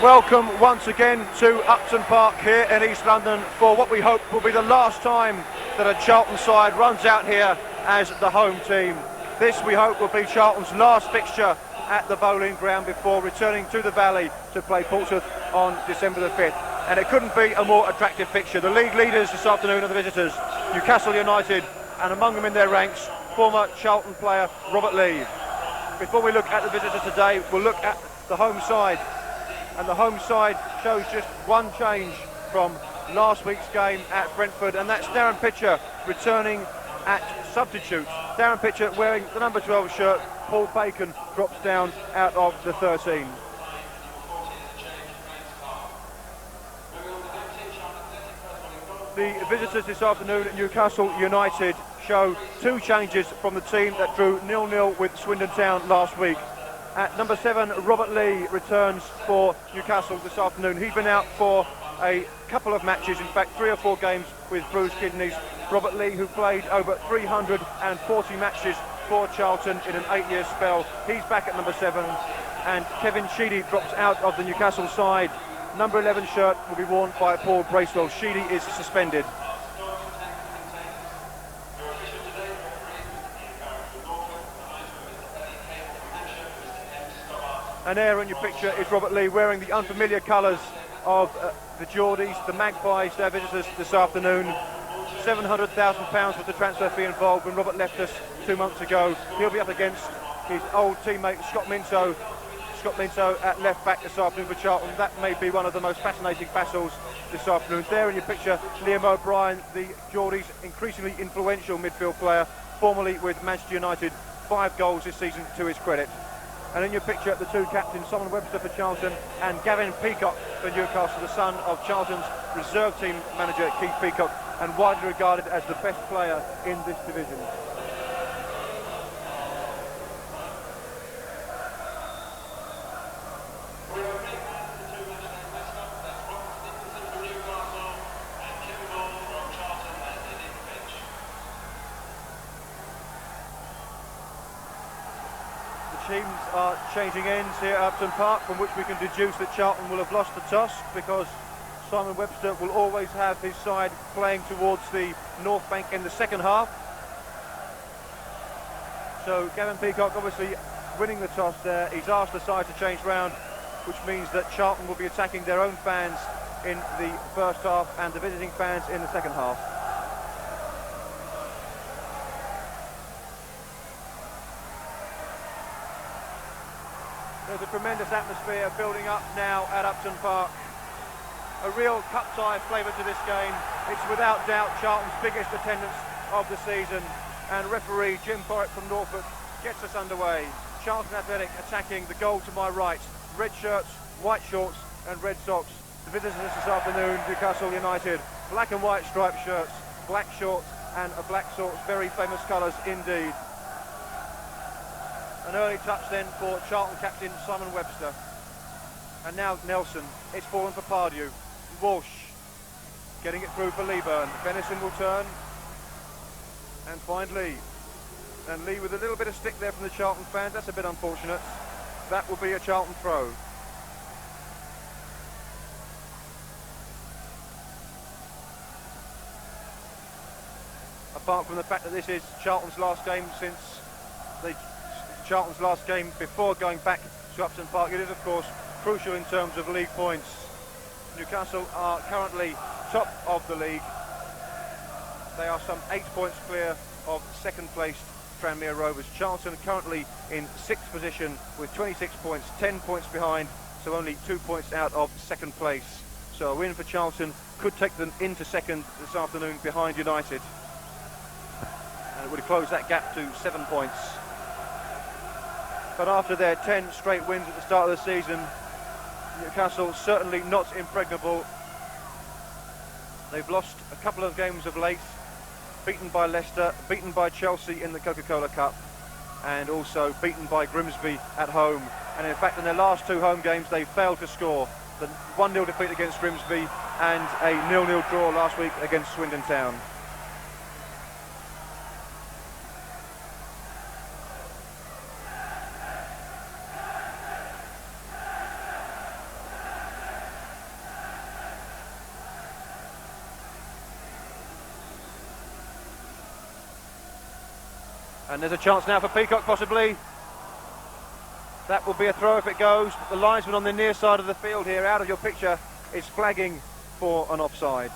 welcome once again to Upton Park here in East London for what we hope will be the last time that a Charlton side runs out here as the home team. This, we hope, will be Charlton's last fixture at the Bowling Ground before returning to the Valley to play Portsmouth on December the 5th. And it couldn't be a more attractive fixture. The league leaders this afternoon are the visitors, Newcastle United, and among them in their ranks, former Charlton player Robert Lee. Before we look at the visitors today, we'll look at the home side. And the home side shows just one change from last week's game at Brentford, and that's Darren Pitcher returning at substitute. Darren Pitcher wearing the number 12 shirt. Paul Bacon drops down out of the 13. The visitors this afternoon at Newcastle United show two changes from the team that drew 0-0 with Swindon Town last week. At number 7, Robert Lee returns for Newcastle this afternoon. He's been out for a couple of matches, in fact 3 or 4 games with bruised kidneys. Robert Lee, who played over 340 matches for Charlton in an 8-year spell, he's back at number 7. And Kevin Sheedy drops out of the Newcastle side. Number 11 shirt will be worn by Paul Bracewell. Sheedy is suspended. And there in your picture is Robert Lee wearing the unfamiliar colours of the Geordies, the Magpies, their visitors this afternoon. £700,000 was the transfer fee involved when Robert left us 2 months ago. He'll be up against his old teammate Scott Minto at left back this afternoon for Charlton. That may be one of the most fascinating battles this afternoon. There in your picture, Liam O'Brien, the Geordies' increasingly influential midfield player, formerly with Manchester United, 5 goals this season to his credit. And in your picture, the two captains, Simon Webster for Charlton and Gavin Peacock for Newcastle, the son of Charlton's reserve team manager Keith Peacock, and widely regarded as the best player in this division. Teams are changing ends here at Upton Park, from which we can deduce that Charlton will have lost the toss, because Simon Webster will always have his side playing towards the North Bank in the second half. So Gavin Peacock obviously winning the toss there. He's asked the side to change round, which means that Charlton will be attacking their own fans in the first half and the visiting fans in the second half. There's a tremendous atmosphere building up now at Upton Park. A real cup tie flavour to this game. It's without doubt Charlton's biggest attendance of the season. And referee Jim Porritt from Norfolk gets us underway. Charlton Athletic attacking the goal to my right. Red shirts, white shorts and red socks. The visitors this afternoon, Newcastle United. Black and white striped shirts, black shorts and a black socks. Very famous colours indeed. An early touch then for Charlton captain Simon Webster. And now Nelson. It's fallen for Pardew. Walsh getting it through for Leeburn. Benison will turn and find Lee. And Lee with a little bit of stick there from the Charlton fans. That's a bit unfortunate. That will be a Charlton throw. Apart from the fact that this is Charlton's last game Charlton's last game before going back to Upton Park, it is of course crucial in terms of league points. Newcastle are currently top of the league. They are some 8 points clear of second placed Tranmere Rovers. Charlton currently in 6th position with 26 points, 10 points behind, so only 2 points out of second place. So a win for Charlton could take them into second this afternoon behind United. And it would close that gap to 7 points. But after their 10 straight wins at the start of the season, Newcastle certainly not impregnable. They've lost a couple of games of late, beaten by Leicester, beaten by Chelsea in the Coca-Cola Cup, and also beaten by Grimsby at home. And in fact, in their last 2 home games, they failed to score. The 1-0 defeat against Grimsby and a 0-0 draw last week against Swindon Town. And there's a chance now for Peacock possibly. That will be a throw if it goes. But the linesman on the near side of the field here, out of your picture, is flagging for an offside.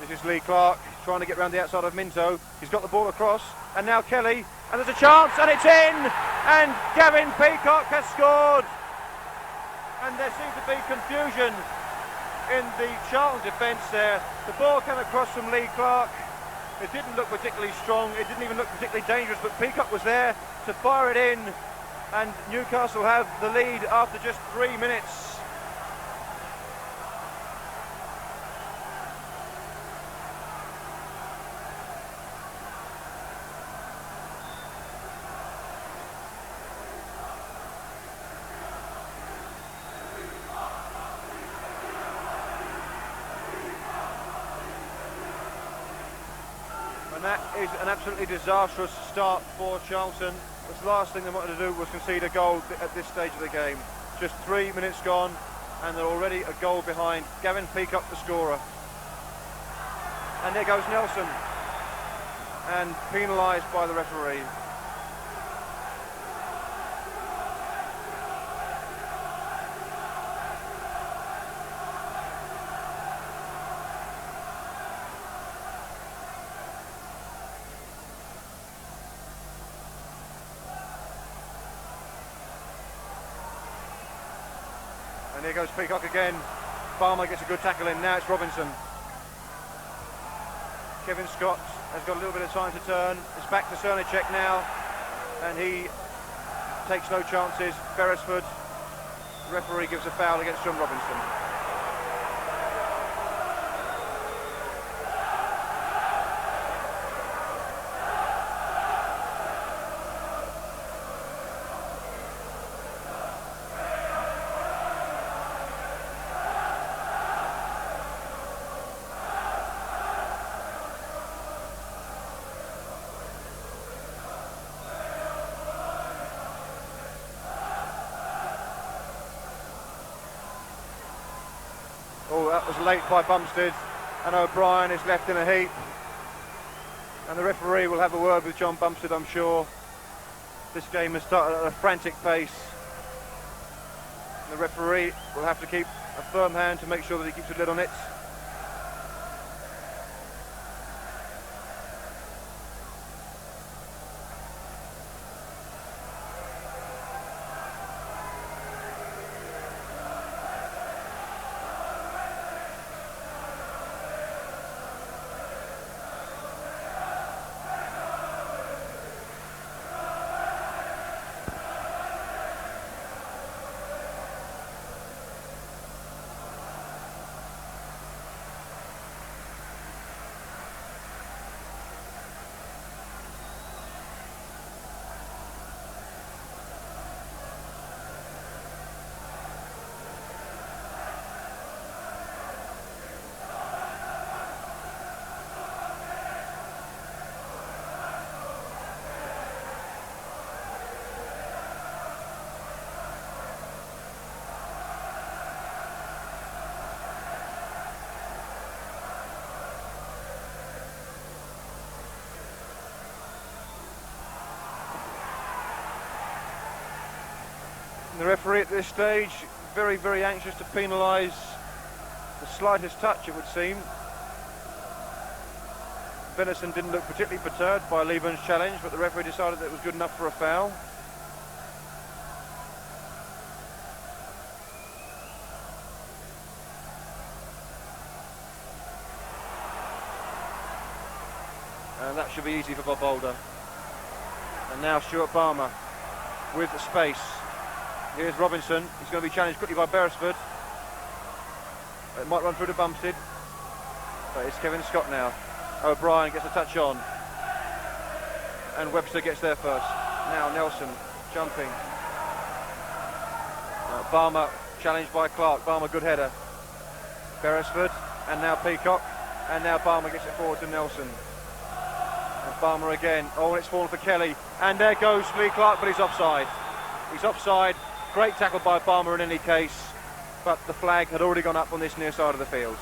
This is Lee Clark trying to get round the outside of Minto. He's got the ball across, and now Kelly, and there's a chance, and it's in! And Gavin Peacock has scored! And there seemed to be confusion in the Charlton defence there. The ball came across from Lee Clark. It didn't look particularly strong, it didn't even look particularly dangerous, but Peacock was there to fire it in, and Newcastle have the lead after just 3 minutes. That is an absolutely disastrous start for Charlton. The last thing they wanted to do was concede a goal at this stage of the game. Just 3 minutes gone and they're already a goal behind. Gavin Peacock the scorer. And there goes Nelson, and penalised by the referee. And here goes Peacock again. Farmer gets a good tackle in. Now it's Robinson. Kevin Scott has got a little bit of time to turn. It's back to Cernicek now, and he takes no chances. Beresford, the referee, gives a foul against John Robinson. Oh, that was late by Bumstead, and O'Brien is left in a heap. And the referee will have a word with John Bumstead, I'm sure. This game has started at a frantic pace. The referee will have to keep a firm hand to make sure that he keeps a lid on it. The referee at this stage very, very anxious to penalise the slightest touch, it would seem. Venison didn't look particularly perturbed by Leeburn's challenge, but the referee decided that it was good enough for a foul. And that should be easy for Bob Boulder. And now Stuart Palmer. with space. Here's Robinson. He's going to be challenged quickly by Beresford. It might run through to Bumstead. But it's Kevin Scott now. O'Brien gets a touch on. And Webster gets there first. Now Nelson jumping. Barmer challenged by Clark. Barmer, good header. Beresford, and now Peacock, and now Barmer gets it forward to Nelson. And Barmer again. Oh, it's fallen for Kelly. And there goes Lee Clark, but he's offside. He's offside. Great tackle by Barmer in any case. But the flag had already gone up on this near side of the field.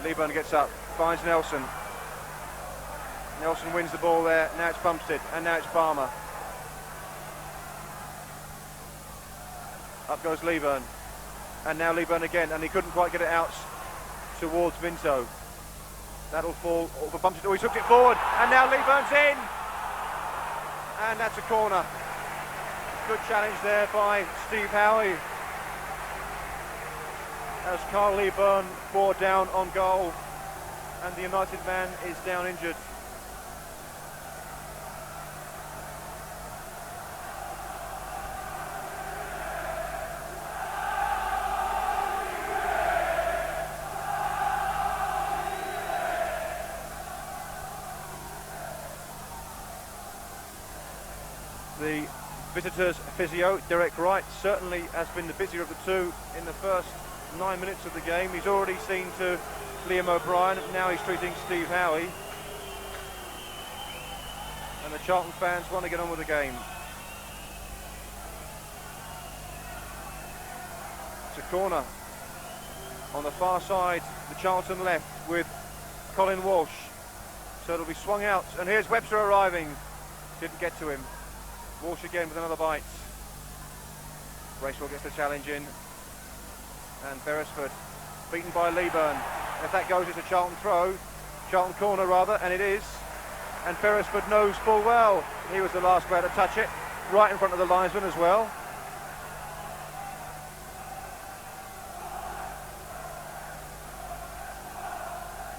Leeburn gets up, finds Nelson. Nelson wins the ball there. Now it's Bumstead, and now it's Barmer. Up goes Leeburn, and now Leeburn again, and he couldn't quite get it out towards Vinto. That'll fall for Bumstead. Oh, he's hooked it forward, and now Leeburn's in, and that's a corner. Good challenge there by Steve Howie, as Carl Leeburn bore down on goal, and the United man is down injured. The visitors' physio, Derek Wright, certainly has been the busier of the two in the first 9 minutes of the game. He's already seen to Liam O'Brien, now he's treating Steve Howie. And the Charlton fans want to get on with the game. It's a corner on the far side, the Charlton left, with Colin Walsh. So it'll be swung out, and here's Webster arriving. Didn't get to him. Walsh again with another bite. Bracewell gets the challenge in. And Beresford beaten by Leeburn. If that goes, it's a Charlton throw. Charlton corner rather, and it is. And Beresford knows full well he was the last player to touch it. Right in front of the linesman as well.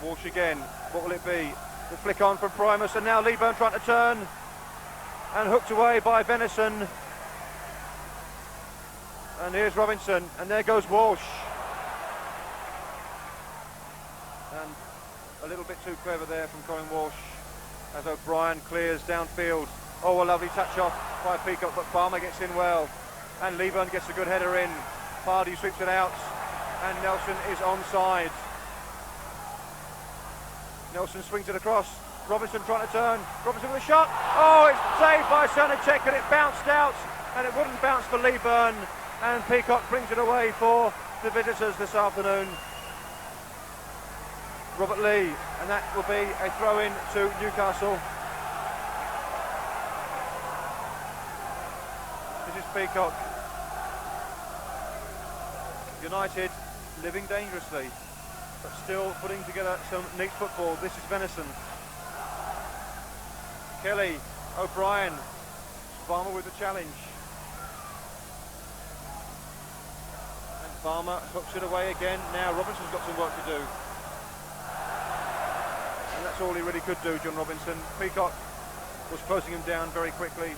Walsh again. What will it be? The flick on from Primus, and now Leeburn trying to turn. And hooked away by Venison. And here's Robinson, and there goes Walsh. And a little bit too clever there from Colin Walsh, as O'Brien clears downfield. Oh, a lovely touch off by Peacock, but Barmer gets in well. And Leeburn gets a good header in. Hardy sweeps it out, and Nelson is onside. Nelson swings it across. Robinson trying to turn. Robinson with a shot. Oh, it's saved by Sanacek, and it bounced out, and it wouldn't bounce for Leeburn. And Peacock brings it away for the visitors this afternoon. Robert Lee, and that will be a throw-in to Newcastle. This is Peacock. United living dangerously, but still putting together some neat football. This is Venison. Kelly, O'Brien, Barmer with the challenge. And Barmer hooks it away again. Now Robinson's got some work to do. And that's all he really could do, John Robinson. Peacock was closing him down very quickly.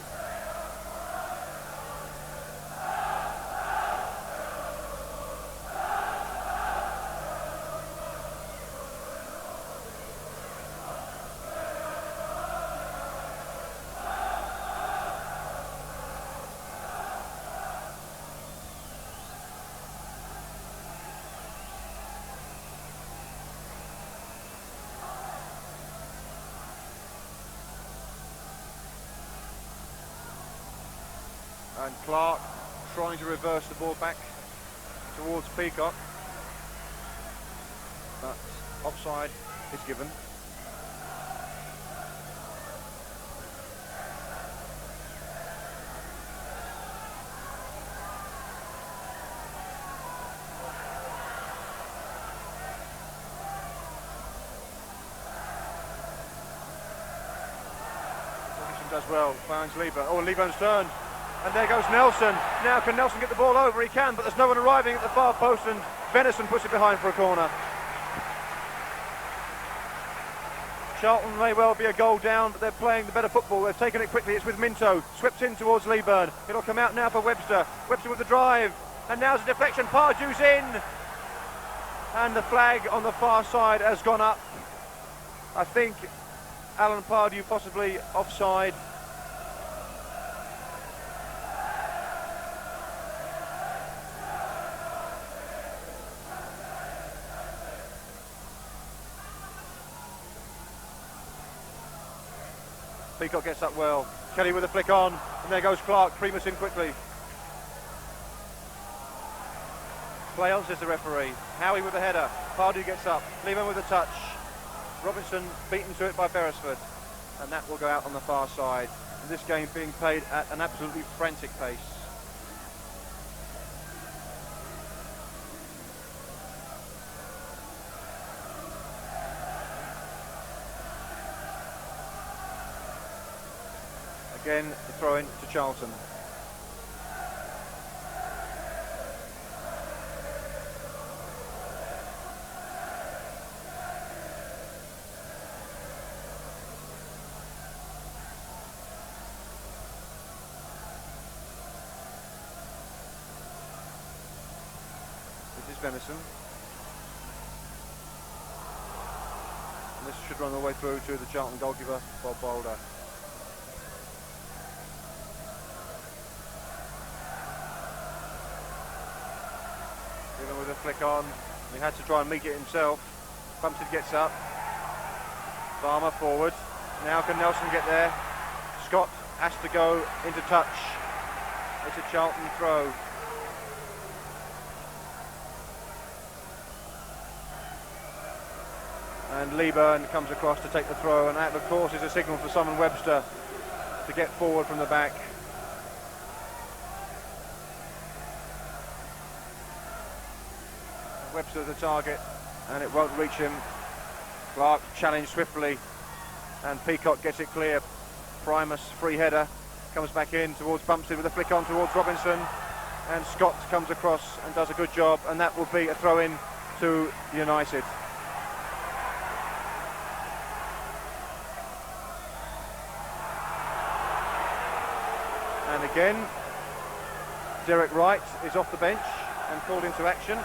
And Clark trying to reverse the ball back towards Peacock, but offside is given. Does well, finds Leeburn. Oh, Leeburn's turned. And there goes Nelson. Now can Nelson get the ball over? He can, but there's no one arriving at the far post, and Venison puts it behind for a corner. Charlton may well be a goal down, but they're playing the better football. They've taken it quickly. It's with Minto. Swept in towards Leeburn. It'll come out now for Webster. Webster with the drive. And now's a deflection. Pardew's in. And the flag on the far side has gone up. I think Alan Pardew possibly offside. Peacock gets up well. Kelly with a flick on, and there goes Clark. Primus in quickly. Play on, says the referee. Howie with the header. Pardew gets up. Lehman with a touch. Robinson beaten to it by Beresford, and that will go out on the far side. And this game being played at an absolutely frantic pace. Again, the throw-in to Charlton. This is Venison. And this should run all the way through to the Charlton goalkeeper, Bob Boulder. Even with a flick on, he had to try and meet it himself. Bumstead gets up. Farmer forward. Now can Nelson get there? Scott has to go into touch. It's a Charlton throw. And Leeburn comes across to take the throw, and that of course is a signal for Simon Webster to get forward from the back. Webster the target, and it won't reach him. Clark challenged swiftly, and Peacock gets it clear. Primus, free header, comes back in towards Bumstead with a flick on towards Robinson, and Scott comes across and does a good job, and that will be a throw-in to United. And again, Derek Wright is off the bench and called into action.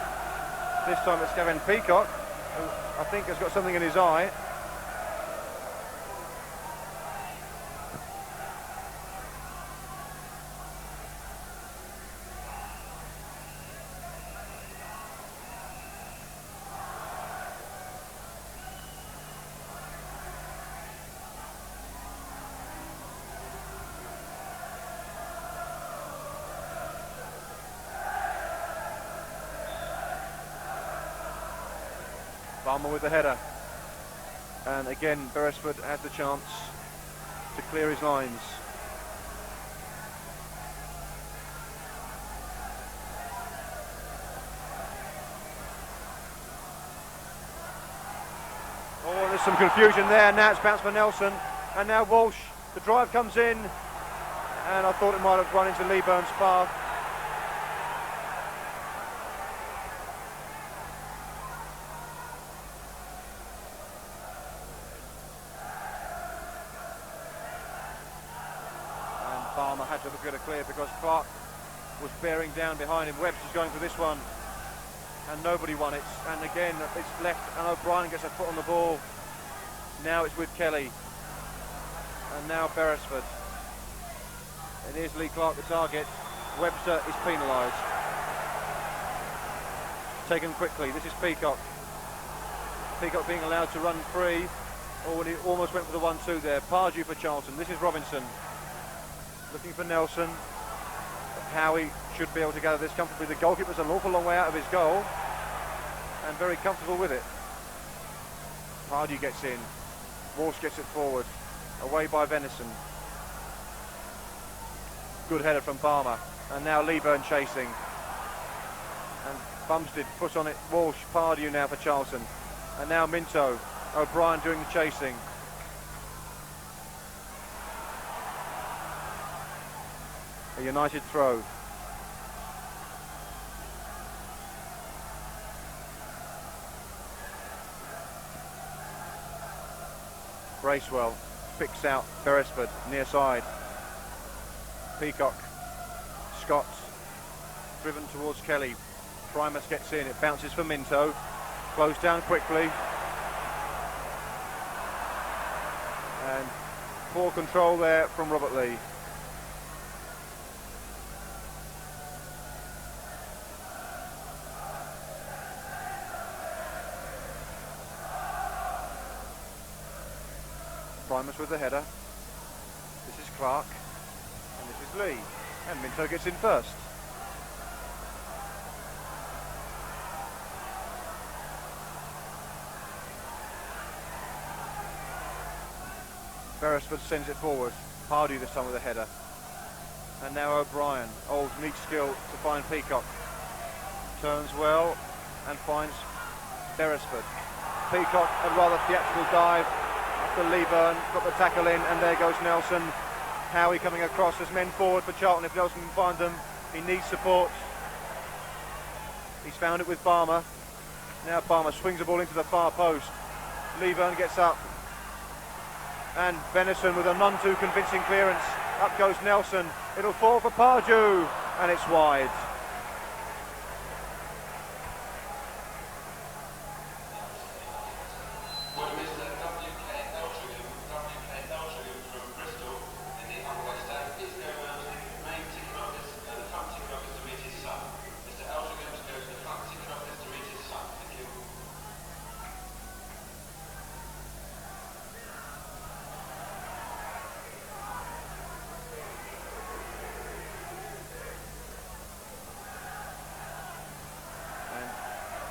This time it's Gavin Peacock, who I think has got something in his eye. Farmer with the header, and again Beresford has the chance to clear his lines. Oh, there's some confusion there. Now it's bounced for Nelson, and now Walsh. The drive comes in, and I thought it might have run into Leeburn's path. Farmer had to get a clear because Clark was bearing down behind him. Webster's going for this one, and nobody won it. And again, it's left, and O'Brien gets a foot on the ball. Now it's with Kelly, and now Beresford. And here's Lee Clark, the target. Webster is penalised. Taken quickly. This is Peacock. Peacock being allowed to run free. Oh, and he almost went for the 1-2 there. Pardew for Charlton. This is Robinson. Looking for Nelson. But Howie should be able to gather this comfortably. The goalkeeper's an awful long way out of his goal, and very comfortable with it. Pardew gets in. Walsh gets it forward. Away by Venison. Good header from Palmer. And now Leeburn chasing. And Bumstead put on it. Walsh, Pardew now for Charlton. And now Minto. O'Brien doing the chasing. A United throw. Bracewell picks out Beresford, near side. Peacock, Scott, driven towards Kelly. Primus gets in, it bounces for Minto. Closed down quickly. And poor control there from Robert Lee. Primus with the header. This is Clark, and this is Lee, and Minto gets in first. Beresford sends it forward. Hardy this time with a header. And now O'Brien. Old neat skill to find Peacock. Turns well and finds Beresford. Peacock, a rather theatrical dive after Leeburn, got the tackle in, and there goes Nelson. Howie coming across as men forward for Charlton. If Nelson can find them, he needs support. He's found it with Barmer. Now Barmer swings the ball into the far post. Leeburn gets up. And Venison with a none too convincing clearance. Up goes Nelson. It'll fall for Pardew, and it's wide.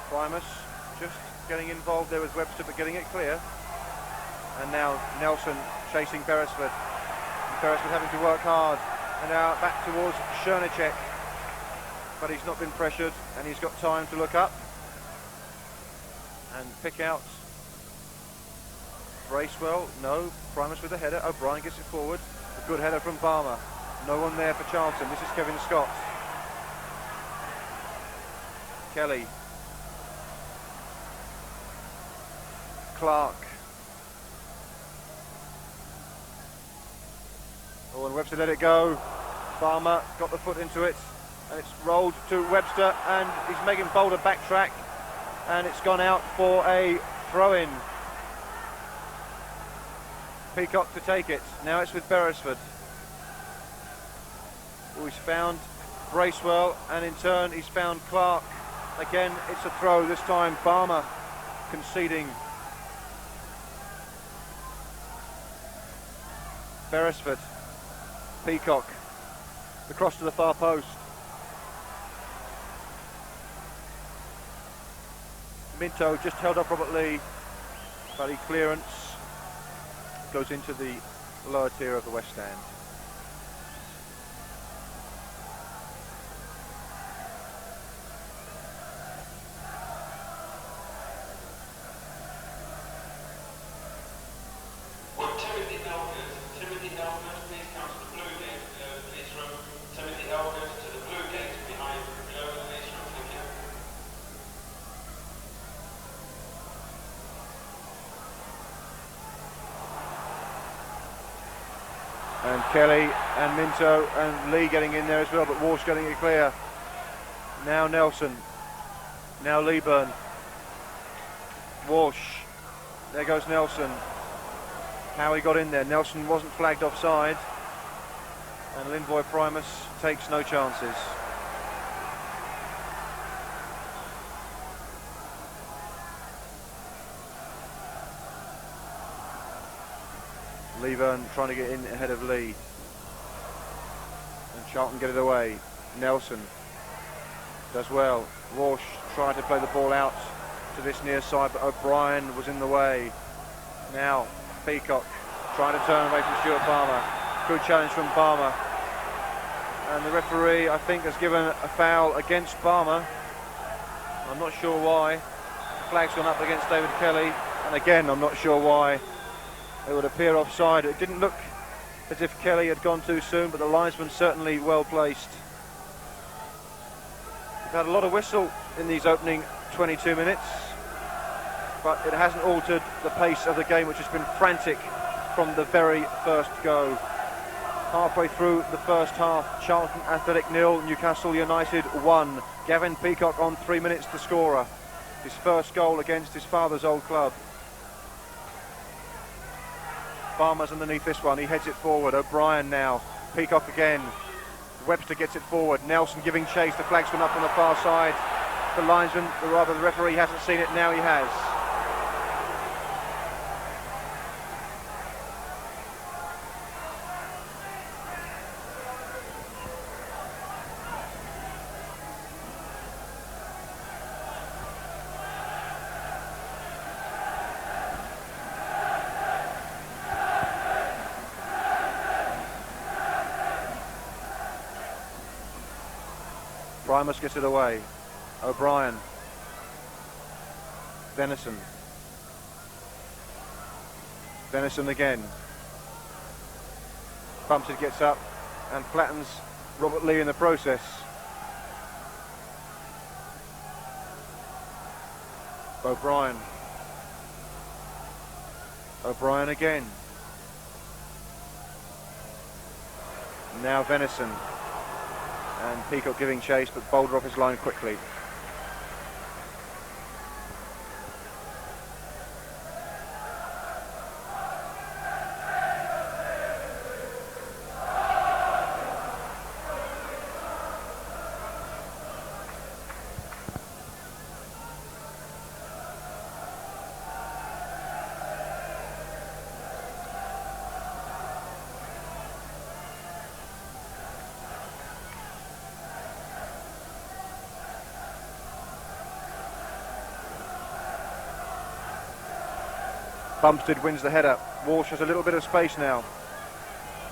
Primus just getting involved there with Webster, but getting it clear. And now Nelson chasing Beresford. Beresford having to work hard. And now back towards Chernicek. But he's not been pressured, and he's got time to look up and pick out Bracewell. No, Primus with the header. O'Brien gets it forward. A good header from Barmer. No one there for Charlton. This is Kevin Scott. Kelly. Clark. Oh, and Webster let it go. Barmer got the foot into it, and it's rolled to Webster, and he's making Boulder backtrack, and it's gone out for a throw-in. Peacock to take it. Now it's with Beresford. Oh, he's found Bracewell, and in turn he's found Clark. Again, it's a throw, this time Barmer conceding. Beresford, Peacock, the cross to the far post. Minto just held up Robert Lee, but he clearance goes into the lower tier of the West Stand. And Kelly and Minto and Lee getting in there as well, but Walsh getting it clear. Now Nelson. Now Leeburn. Walsh. There goes Nelson. How he got in there. Nelson wasn't flagged offside. And Linvoy Primus takes no chances. Leeburn trying to get in ahead of Lee. And Charlton get it away. Nelson does well. Walsh tried to play the ball out to this near side, but O'Brien was in the way. Now Peacock trying to turn away from Stuart Barmer. Good challenge from Barmer. And the referee, I think, has given a foul against Barmer. I'm not sure why. The flag's gone up against David Kelly. And again, I'm not sure why. It would appear offside. It didn't look as if Kelly had gone too soon, but the linesman certainly well placed. We've had a lot of whistle in these opening 22 minutes, but it hasn't altered the pace of the game, which has been frantic from the very first go. Halfway through the first half, Charlton Athletic 0, Newcastle United 1. Gavin Peacock on 3 minutes, the scorer. His first goal against his father's old club. Farmer's underneath this one, he heads it forward. O'Brien now, Peacock again. Webster gets it forward. Nelson giving chase, the flag's gone up on the far side. The linesman, or rather the referee, hasn't seen it, now he has. Primus gets it away. O'Brien. Venison. Venison again. Bumstead gets up and flattens Robert Lee in the process. O'Brien. O'Brien again. Now Venison. And Peacock giving chase, but Boulder off his line quickly. Bumstead wins the header. Walsh has a little bit of space now.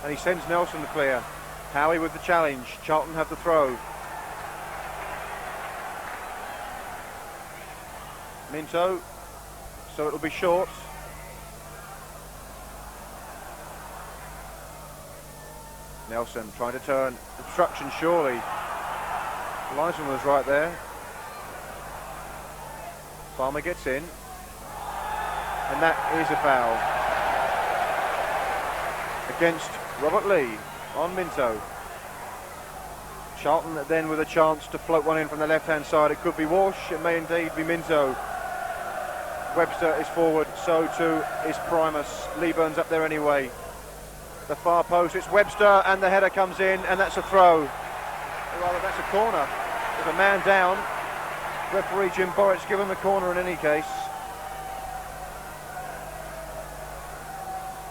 And he sends Nelson clear. Howie with the challenge. Charlton have the throw. Minto. So it'll be short. Nelson trying to turn. Obstruction surely. The linesman was right there. Farmer gets in. And that is a foul against Robert Lee on Minto. Charlton then with a chance to float one in from the left-hand side. It could be Walsh, it may indeed be Minto. Webster is forward, so too is Primus. Lee Burns up there anyway. The far post, it's Webster, and the header comes in, and that's a throw. Or rather, that's a corner. With a man down. Referee Jim Borich given the corner in any case.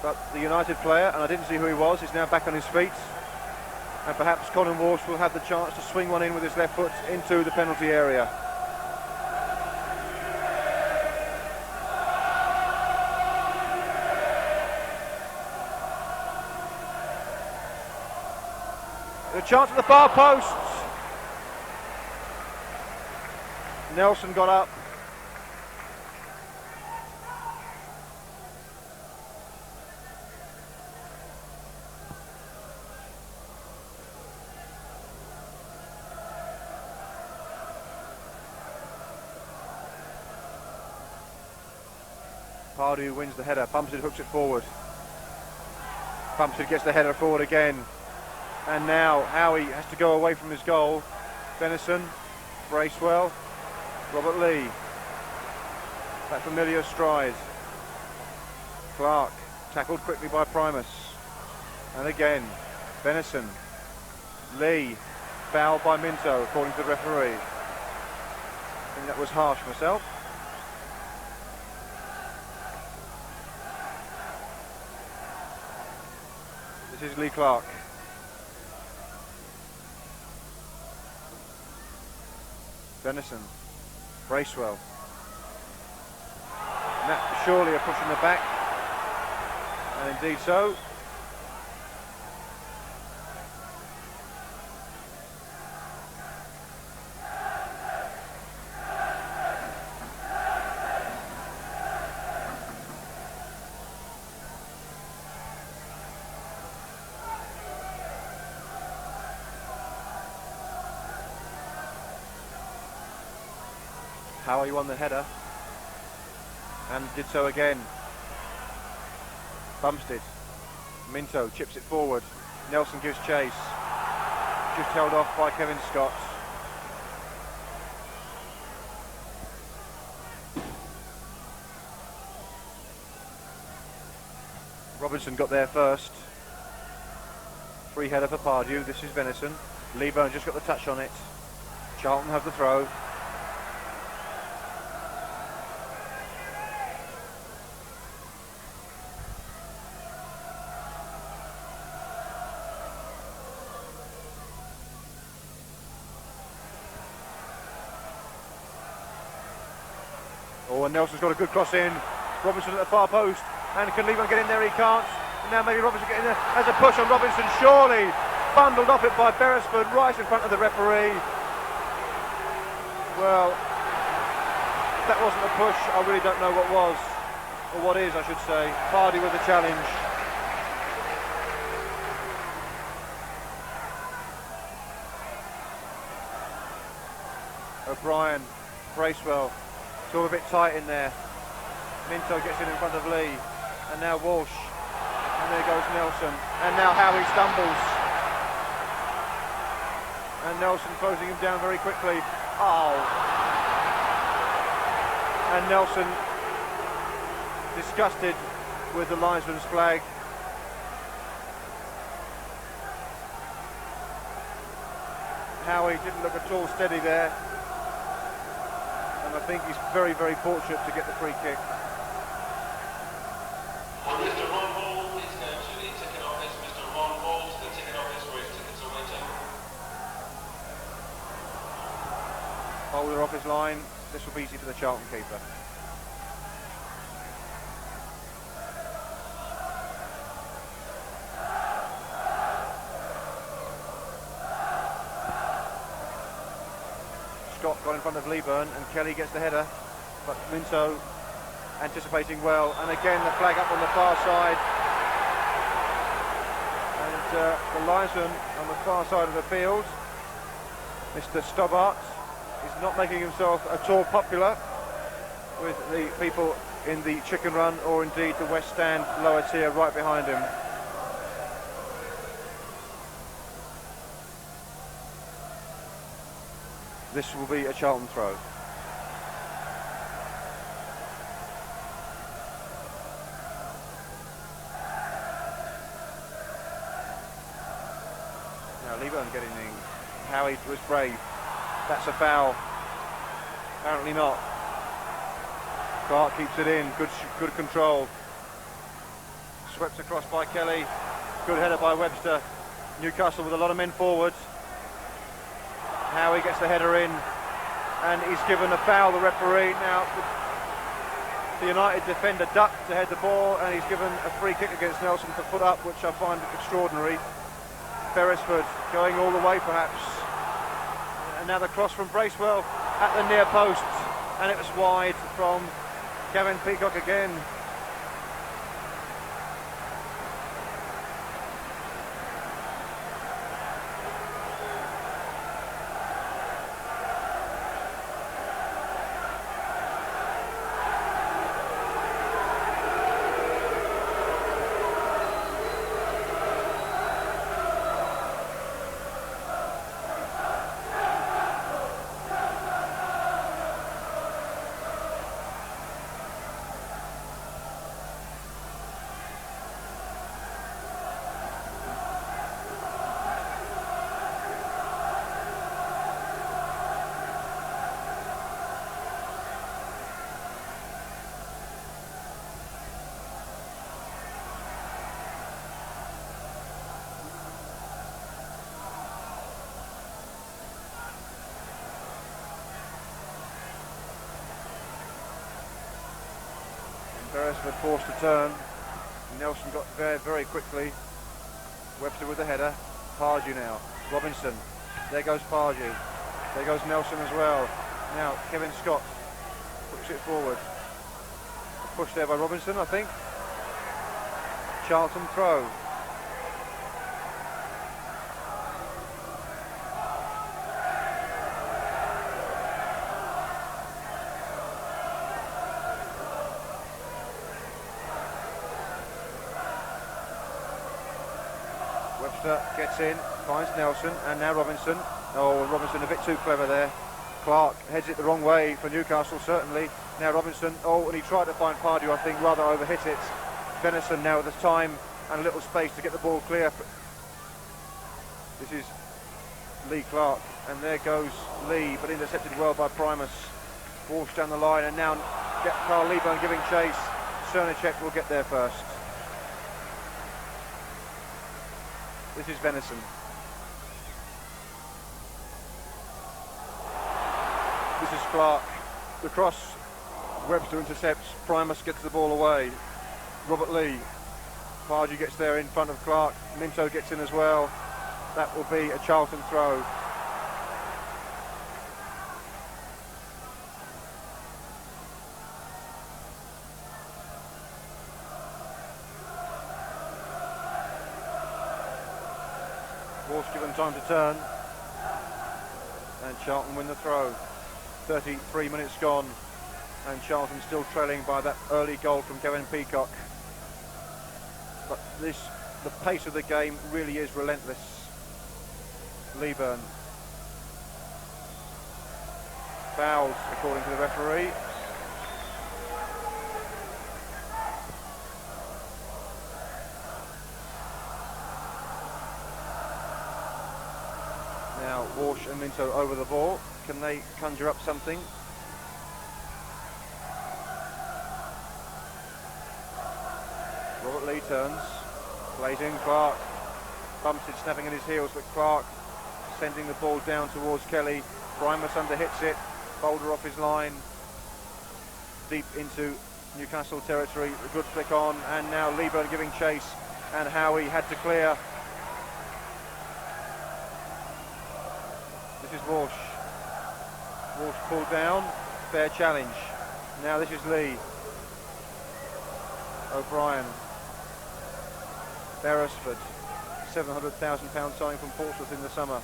But the United player, and I didn't see who he was, is now back on his feet. And perhaps Colin Walsh will have the chance to swing one in with his left foot into the penalty area. A chance at the far post. Nelson got up. Pardew wins the header. Bumstead hooks it forward. Bumstead gets the header forward again. And now Howie has to go away from his goal. Venison, Bracewell, Robert Lee. That familiar stride. Clark, tackled quickly by Primus. And again, Venison. Lee, fouled by Minto, according to the referee. I think that was harsh myself. This is Lee Clark. Venison, Bracewell. And that surely a push in the back, and indeed so. Howie won the header and did so again. Bumstead. Minto chips it forward. Nelson gives chase. Just held off by Kevin Scott. Robinson got there first. Free header for Pardew. This is Venison. Leeburn just got the touch on it. Charlton have the throw. Oh, and Nelson's got a good cross in. Robinson at the far post. And can Leeburn get in there? He can't. And now maybe Robinson getting there. There's a push on Robinson, surely. Bundled off it by Beresford, right in front of the referee. Well, if that wasn't a push, I really don't know what was. Or what is, I should say. Pardy with the challenge. O'Brien, Bracewell. It's all a bit tight in there. Minto gets in front of Lee. And now Walsh. And there goes Nelson. And now Howie stumbles. And Nelson closing him down very quickly. Oh. And Nelson disgusted with the linesman's flag. Howie didn't look at all steady there. And I think he's very, very fortunate to get the free kick. Mr. Ron Hall is going to the ticket office. Mr. Ron Hall to the ticket office where his tickets are waiting. Holder off his line. This will be easy for the Charlton keeper. Scott got in front of Leeburn and Kelly gets the header, but Minto anticipating well, and again the flag up on the far side, and the linesman on the far side of the field, Mr. Stobbart, is not making himself at all popular with the people in the chicken run or indeed the West Stand lower tier right behind him. This will be a Charlton throw. Now Leeburn getting in. Howie was brave. That's a foul. Apparently not. Clark keeps it in. Good control. Swept across by Kelly. Good header by Webster. Newcastle with a lot of men forward. Howie gets the header in, and he's given a foul, the referee. Now, the United defender ducked to head the ball, and he's given a free kick against Nelson for foot up, which I find extraordinary. Beresford going all the way, perhaps. And now the cross from Bracewell at the near post, and it was wide from Kevin Peacock again. Beresford forced to turn. Nelson got there very quickly. Webster with the header. Pardew now. Robinson. There goes Pardew. There goes Nelson as well. Now Kevin Scott puts it forward. A push there by Robinson, I think. Charlton throw. Foster gets in, finds Nelson, and now Robinson. Oh, Robinson a bit too clever there. Clark heads it the wrong way for Newcastle, certainly. Now Robinson, oh, and he tried to find Pardew, I think, rather overhit it. Venison now with the time and a little space to get the ball clear. This is Lee Clark, and there goes Lee, but intercepted well by Primus. Walsh down the line, and now Carl Leeburn giving chase. Cernacek will get there first. This is Venison. This is Clark. The cross, Webster intercepts, Primus gets the ball away. Robert Lee. Pardew gets there in front of Clark. Minto gets in as well. That will be a Charlton throw. Walsh given time to turn, and Charlton win the throw. 33 minutes gone, and Charlton still trailing by that early goal from Kevin Peacock. But the pace of the game really is relentless. Leeburn. Fouls, according to the referee. Now Walsh and Minto over the ball. Can they conjure up something? Robert Lee turns, plays in Clark, bumps it, snapping at his heels, but Clark sending the ball down towards Kelly. Primus underhits it, Boulder off his line, deep into Newcastle territory. A good flick on, and now Leeburn giving chase, and Howie had to clear. This is Walsh. Walsh pulled down, fair challenge. Now this is Lee. O'Brien. Beresford. £700,000 signing from Portsmouth in the summer.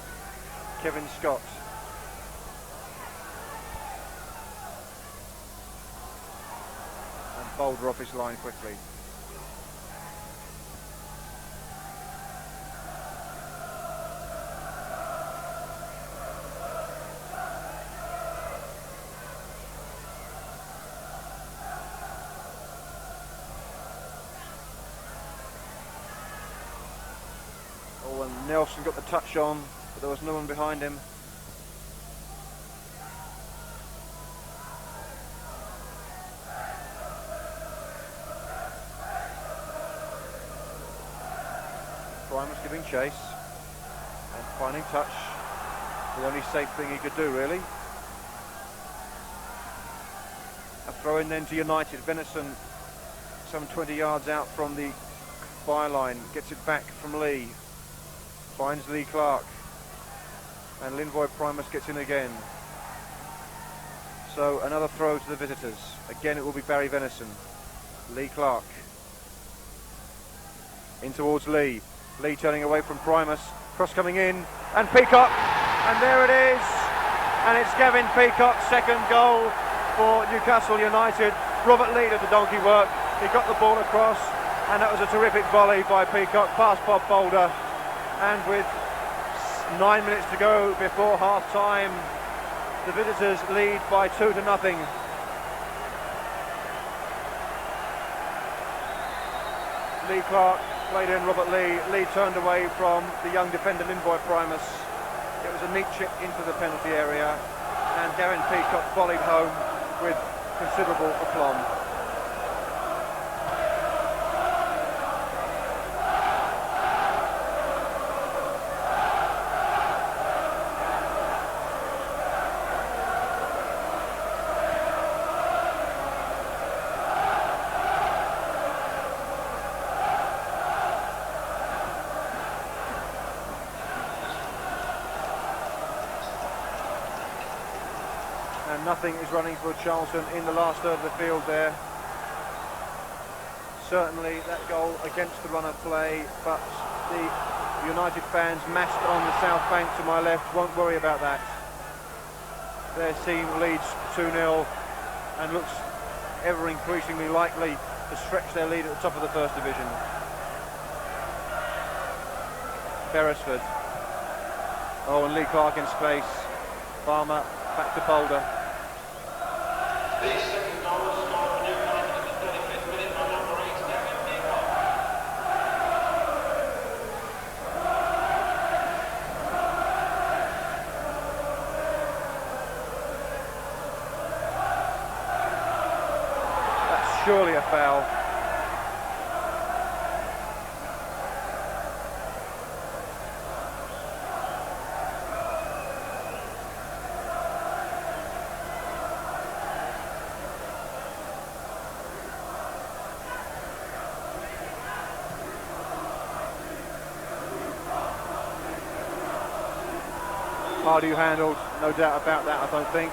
Kevin Scott. And Boulder off his line quickly. Oh, and Nelson got the touch on, but there was no one behind him. Primus giving chase and finding touch. The only safe thing he could do, really. A throw in then to United. Venison some 20 yards out from the byline, gets it back from Lee. Finds Lee Clark, and Linvoy Primus gets in again. So another throw to the visitors. Again it will be Barry Venison. Lee Clark. In towards Lee. Lee turning away from Primus. Cross coming in, and Peacock, and there it is. And it's Kevin Peacock's second goal for Newcastle United. Robert Lee did the donkey work. He got the ball across, and that was a terrific volley by Peacock past Bob Boulder. And with 9 minutes to go before half-time, the visitors lead by 2-0. Lee Clark played in Robert Lee. Lee turned away from the young defender Linvoy Primus. It was a neat chip into the penalty area, and Gavin Peacock volleyed home with considerable aplomb. And nothing is running for Charlton in the last third of the field there. Certainly that goal against the run of play, but the United fans massed on the south bank to my left won't worry about that. Their team leads 2-0 and looks ever increasingly likely to stretch their lead at the top of the First Division. Beresford. Oh, and Lee Clark in space. Farmer back to Boulder. The second goal was scored for Newcastle in the 35th minute by number 8, Gavin Peacock. That's surely a foul. Pardew handled, no doubt about that, I don't think.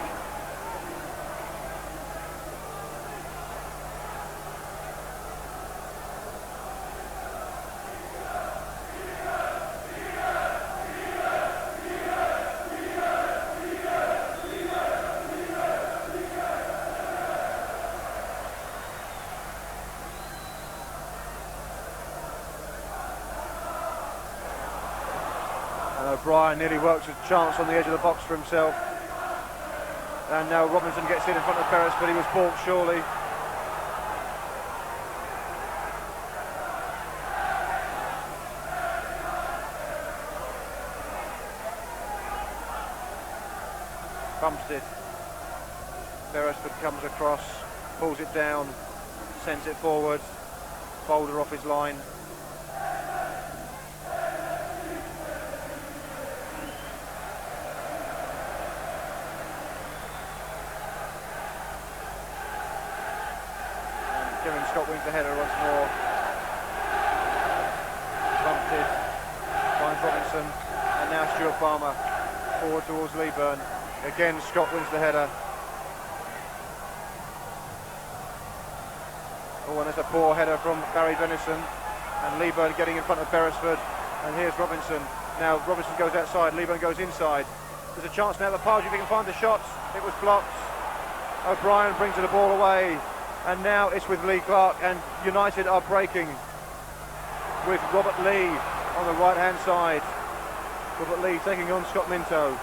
O'Brien nearly works a chance on the edge of the box for himself. And now Robinson gets in front of Ferris, but he was balked surely. Bumstead. Beresford comes across, pulls it down, sends it forward. Boulder off his line. Scott wins the header once more. Bumstead finds Robinson, and now Stuart Farmer forward towards Leeburn. Again, Scott wins the header. Oh, and there's a poor header from Barry Venison, and Leeburn getting in front of Beresford. And here's Robinson. Now Robinson goes outside, Leeburn goes inside. There's a chance now that Pardew, if he can find the shots. It was blocked. O'Brien brings the ball away. And now it's with Lee Clark, and United are breaking with Robert Lee on the right hand side. Robert Lee taking on Scott Minto.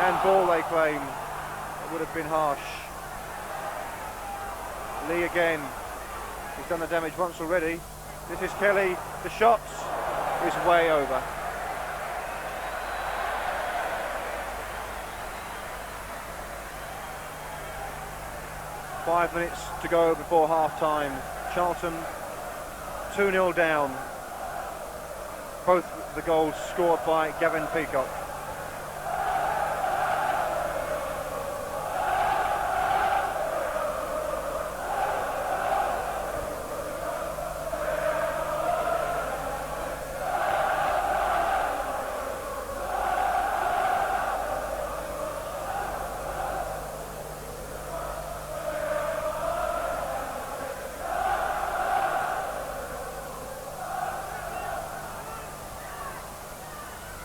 And ball, they claim. It would have been harsh. Lee again. He's done the damage once already. This is Kelly. The shot is way over. Five minutes to go before half-time. Charlton 2-0 down. Both the goals scored by Gavin Peacock.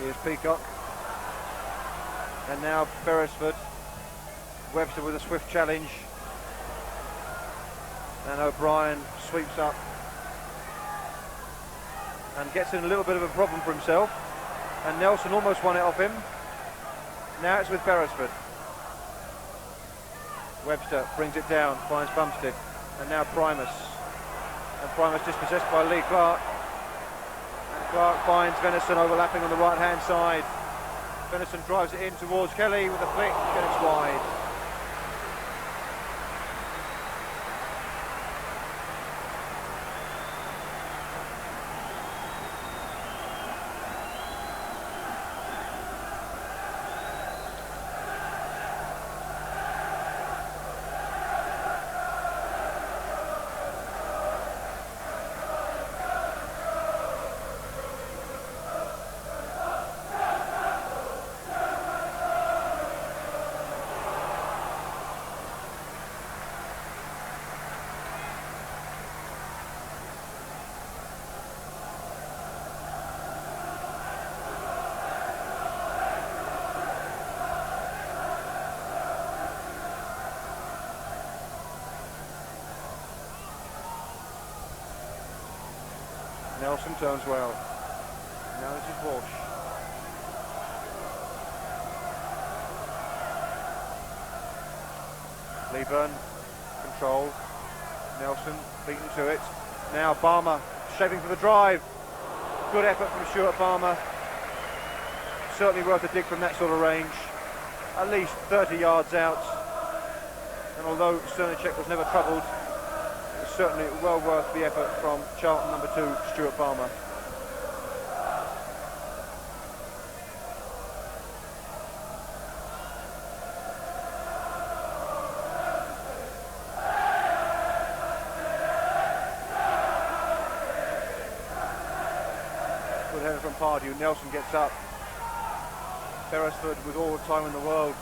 Here's Peacock, and now Beresford. Webster with a swift challenge, and O'Brien sweeps up and gets in a little bit of a problem for himself, and Nelson almost won it off him. Now it's with Beresford. Webster brings it down, finds Bumstead, and now Primus, and Primus dispossessed by Lee Clark. Clark finds Venison overlapping on the right hand side. Venison drives it in towards Kelly with a flick, and it's wide. Nelson turns well. Now this is Walsh. Leeburn, control. Nelson beaten to it. Now Barmer shaping for the drive. Good effort from Stuart Barmer. Certainly worth a dig from that sort of range. At least 30 yards out. And although Sternicek was never troubled, it was certainly well worth the effort from Charlton number 2, Stuart Barmer. Good header from Pardew. Nelson gets up. Beresford with all the time in the world,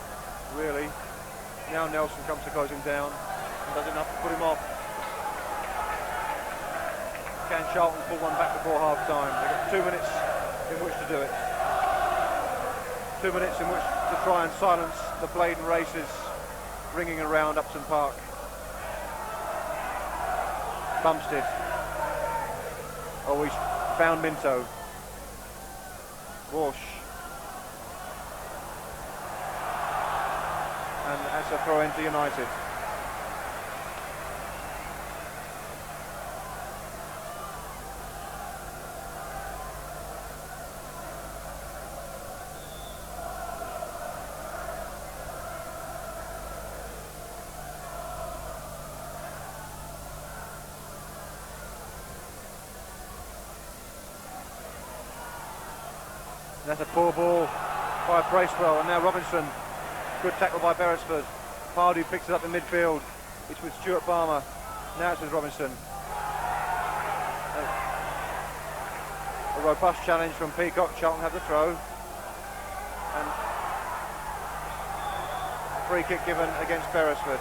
really. Now Nelson comes to close him down and does enough to put him off. Can Charlton pull one back before half time? They've got 2 minutes in which to do it. 2 minutes in which to try and silence the Bladen races ringing around Upton Park. Bumstead. Oh, he's found Minto. Walsh. And that's a throw into United. That's a poor ball by Bracewell, and now Robinson. Good tackle by Beresford. Pardew picks it up in midfield. It's with Stuart Barmer. Now it's with Robinson. A robust challenge from Peacock. Charlton have the throw. And free kick given against Beresford.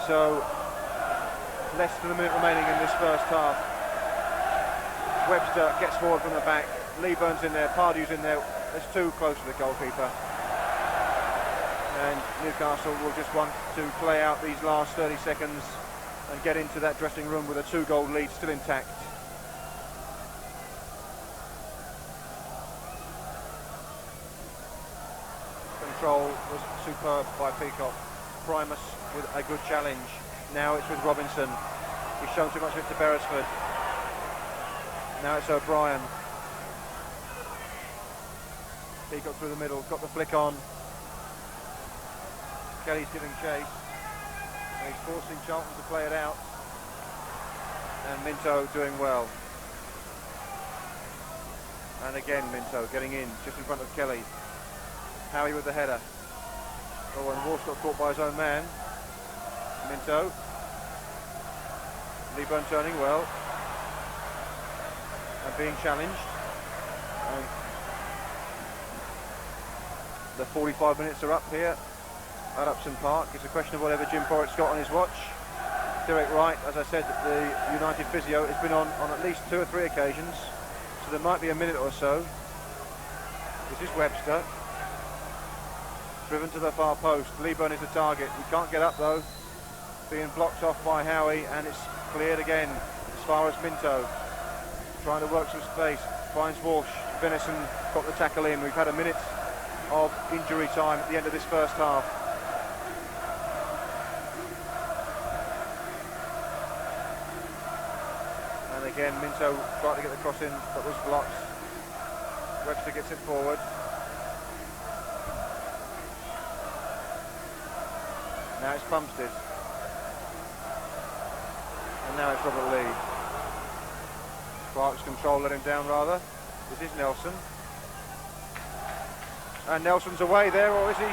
So less than a minute remaining in this first half. Webster gets forward from the back. Leeburn's in there, Pardew's in there. There's too close to the goalkeeper. And Newcastle will just want to play out these last 30 seconds and get into that dressing room with a 2-goal lead still intact. Control was superb by Peacock. Primus with a good challenge. Now it's with Robinson. He's shown too much of it to Beresford. Now it's O'Brien. Peacock through the middle, got the flick on. Kelly's giving chase. And he's forcing Charlton to play it out. And Minto doing well. And again Minto getting in, just in front of Kelly. Howie with the header. Oh, and Walsh got caught by his own man. Minto. Leeburn turning well. And being challenged. And the 45 minutes are up here at Upton Park. It's a question of whatever Jim Porritt's got on his watch. Derek Wright, as I said, the United physio, has been on at least 2 or 3 occasions, so there might be a minute or so. This is Webster. Driven to the far post. Leeburn is the target. He can't get up though. Being blocked off by Howie, and it's cleared again as far as Minto. Trying to work some space. Finds Walsh. Venison got the tackle in. We've had a minute of injury time at the end of this first half. And again Minto tried to get the cross in but was blocked. Webster gets it forward. Now it's Bumstead. And now it's Robert Lee. Clark's control let him down rather. This is Nelson. And Nelson's away there, or is he?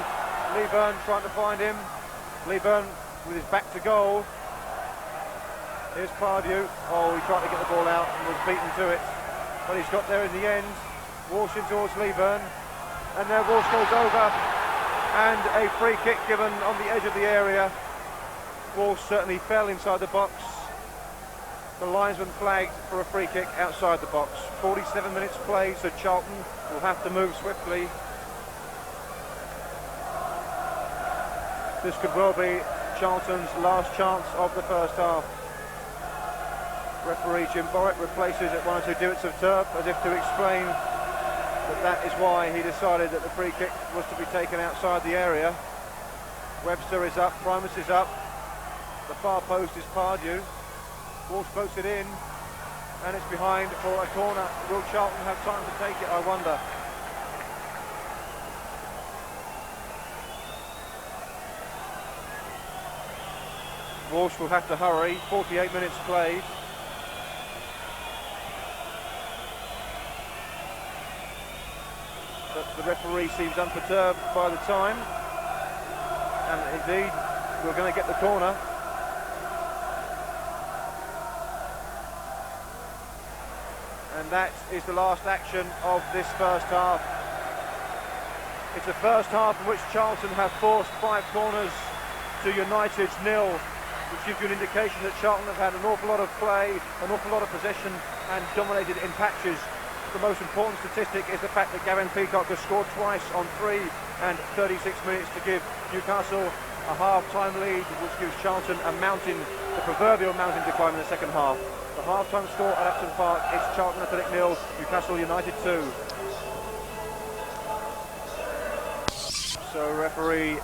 Leeburn trying to find him. Leeburn with his back to goal. Here's Pardew. Oh, he tried to get the ball out and was beaten to it. But he's got there in the end. Walsh in towards Leeburn. And there Walsh goes over. And a free kick given on the edge of the area. Walsh certainly fell inside the box. The linesman flagged for a free kick outside the box. 47 minutes played, so Charlton will have to move swiftly. This could well be Charlton's last chance of the first half. Referee Jim Borrett replaces at 1 or 2 divots of turf as if to explain that is why he decided that the free kick was to be taken outside the area. Webster is up, Primus is up, the far post is Pardew. Walsh floats it in, and it's behind for a corner. Will Charlton have time to take it, I wonder? Walsh will have to hurry, 48 minutes played. But the referee seems unperturbed by the time, and indeed we're going to get the corner. And that is the last action of this first half. It's a first half in which Charlton have forced 5 corners to United's 0, which gives you an indication that Charlton have had an awful lot of play, an awful lot of possession, and dominated in patches. The most important statistic is the fact that Gavin Peacock has scored twice on 3 and 36 minutes to give Newcastle a half-time lead, which gives Charlton a mountain, the proverbial mountain to climb in the second half. The half-time score at Upton Park is Charlton Athletic 0, Newcastle United 2. So referee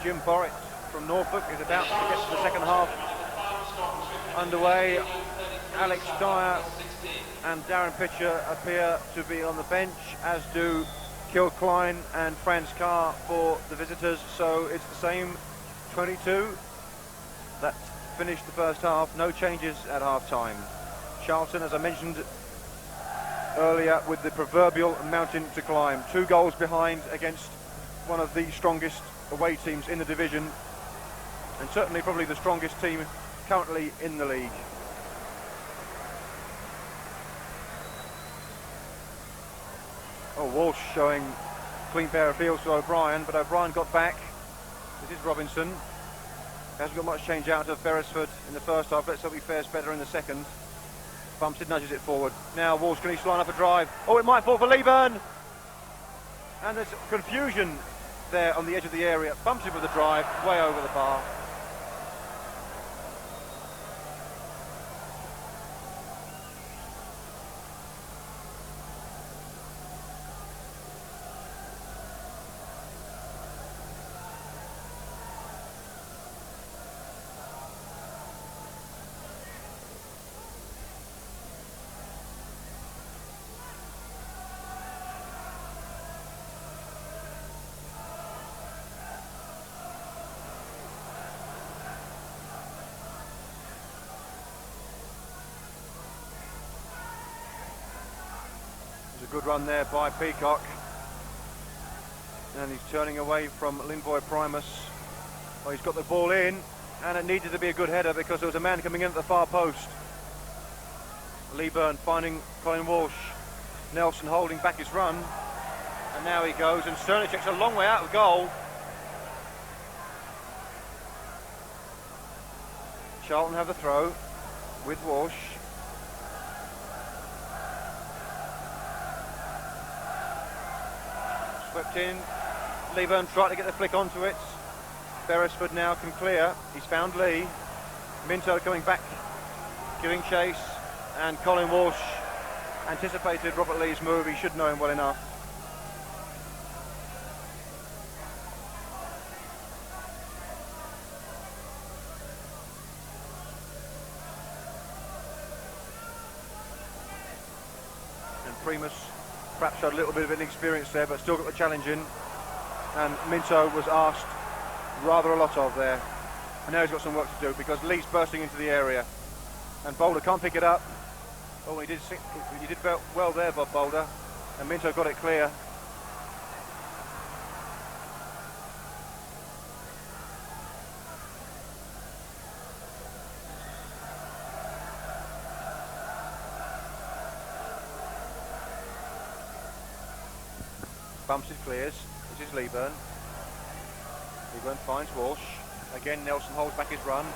Jim Borrett from Norfolk is about to get to the second half underway. Alex Dyer and Darren Pitcher appear to be on the bench, as do Kilcline and Franz Carr for the visitors. So it's the same 22 that finished the first half. No changes at half-time. Charlton, as I mentioned earlier, with the proverbial mountain to climb. 2 goals behind against one of the strongest away teams in the division, and certainly probably the strongest team currently in the league. Oh, Walsh showing clean pair of heels to O'Brien, but O'Brien got back. This is Robinson. Hasn't got much change out of Beresford in the first half. Let's hope he fares better in the second. Bumps it, nudges it forward. Now Walsh can line up a drive. Oh, it might fall for Leeburn! And there's confusion there on the edge of the area. Bumps it with the drive, way over the bar. Good run there by Peacock, and he's turning away from Lindboy Primus. Well, he's got the ball in, and it needed to be a good header because there was a man coming in at the far post. Leeburn finding Colin Walsh. Nelson holding back his run, and now he goes, and Sternicek's a long way out of goal. Charlton have the throw with Walsh. Swept in. Leeburn tried to get the flick onto it. Beresford now can clear. He's found Lee. Minto coming back, giving chase, and Colin Walsh anticipated Robert Lee's move. He should know him well enough. And Primus perhaps showed a little bit of inexperience there, but still got the challenge in. And Minto was asked rather a lot of there. And now he's got some work to do because Lee's bursting into the area. And Boulder can't pick it up. Oh, he did well there, Bob Boulder. And Minto got it clear. Bumps it, clears. This is Leeburn. Leeburn finds Walsh. Again, Nelson holds back his run.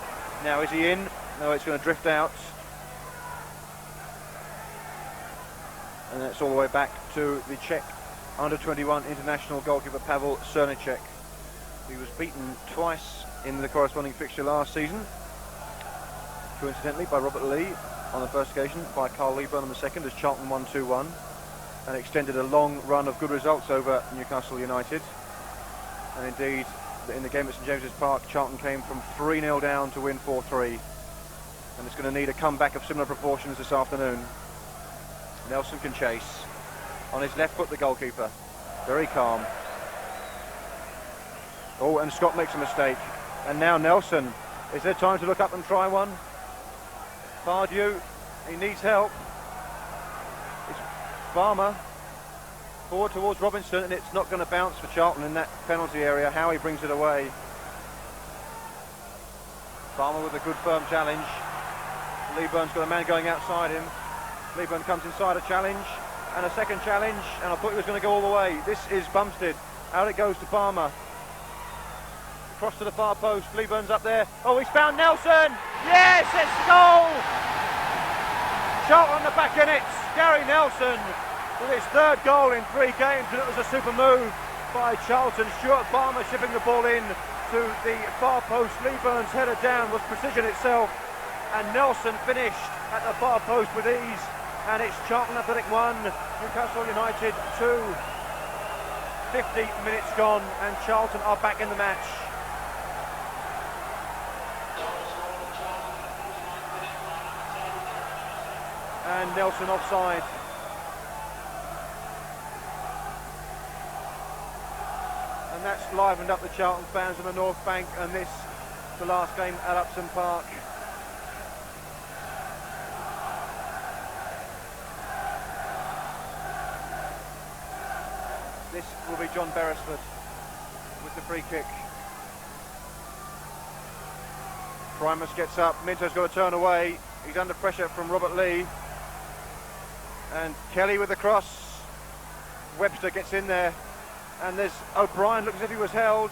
Now is he in? No, it's going to drift out. And it's all the way back to the Czech under-21 international goalkeeper Pavel Cernicek. He was beaten twice in the corresponding fixture last season, coincidentally by Robert Lee on the first occasion, by Carl Leeburn on the second, as Charlton won 2-1 and extended a long run of good results over Newcastle United. And indeed, in the game at St James's Park, Charlton came from 3-0 down to win 4-3, and it's going to need a comeback of similar proportions this afternoon. Nelson can chase. On his left foot, the goalkeeper, very calm. Oh, and Scott makes a mistake. And now Nelson. Is there time to look up and try one? Pardew, he needs help. It's Farmer. Forward towards Robinson, and it's not going to bounce for Charlton in that penalty area. Howie brings it away. Farmer with a good firm challenge. Leeburn's got a man going outside him. Leeburn comes inside a challenge, and a second challenge, and I thought he was going to go all the way. This is Bumstead. Out it goes to Palmer. Across to the far post. Leeburn's up there. Oh, he's found Nelson! Yes, it's a goal! Charlton on the back in it. Gary Nelson with his third goal in 3 games, and it was a super move by Charlton. Stuart Palmer shipping the ball in to the far post. Leeburn's header down was precision itself, and Nelson finished at the far post with ease. And it's Charlton Athletic 1, Newcastle United 2. 50 minutes gone, and Charlton are back in the match. And Nelson offside. And that's livened up the Charlton fans on the North Bank, and this, the last game at Upton Park. This will be John Beresford with the free kick. Primus gets up, Minto's got to turn away. He's under pressure from Robert Lee. And Kelly with the cross. Webster gets in there. And there's O'Brien, looks as if he was held.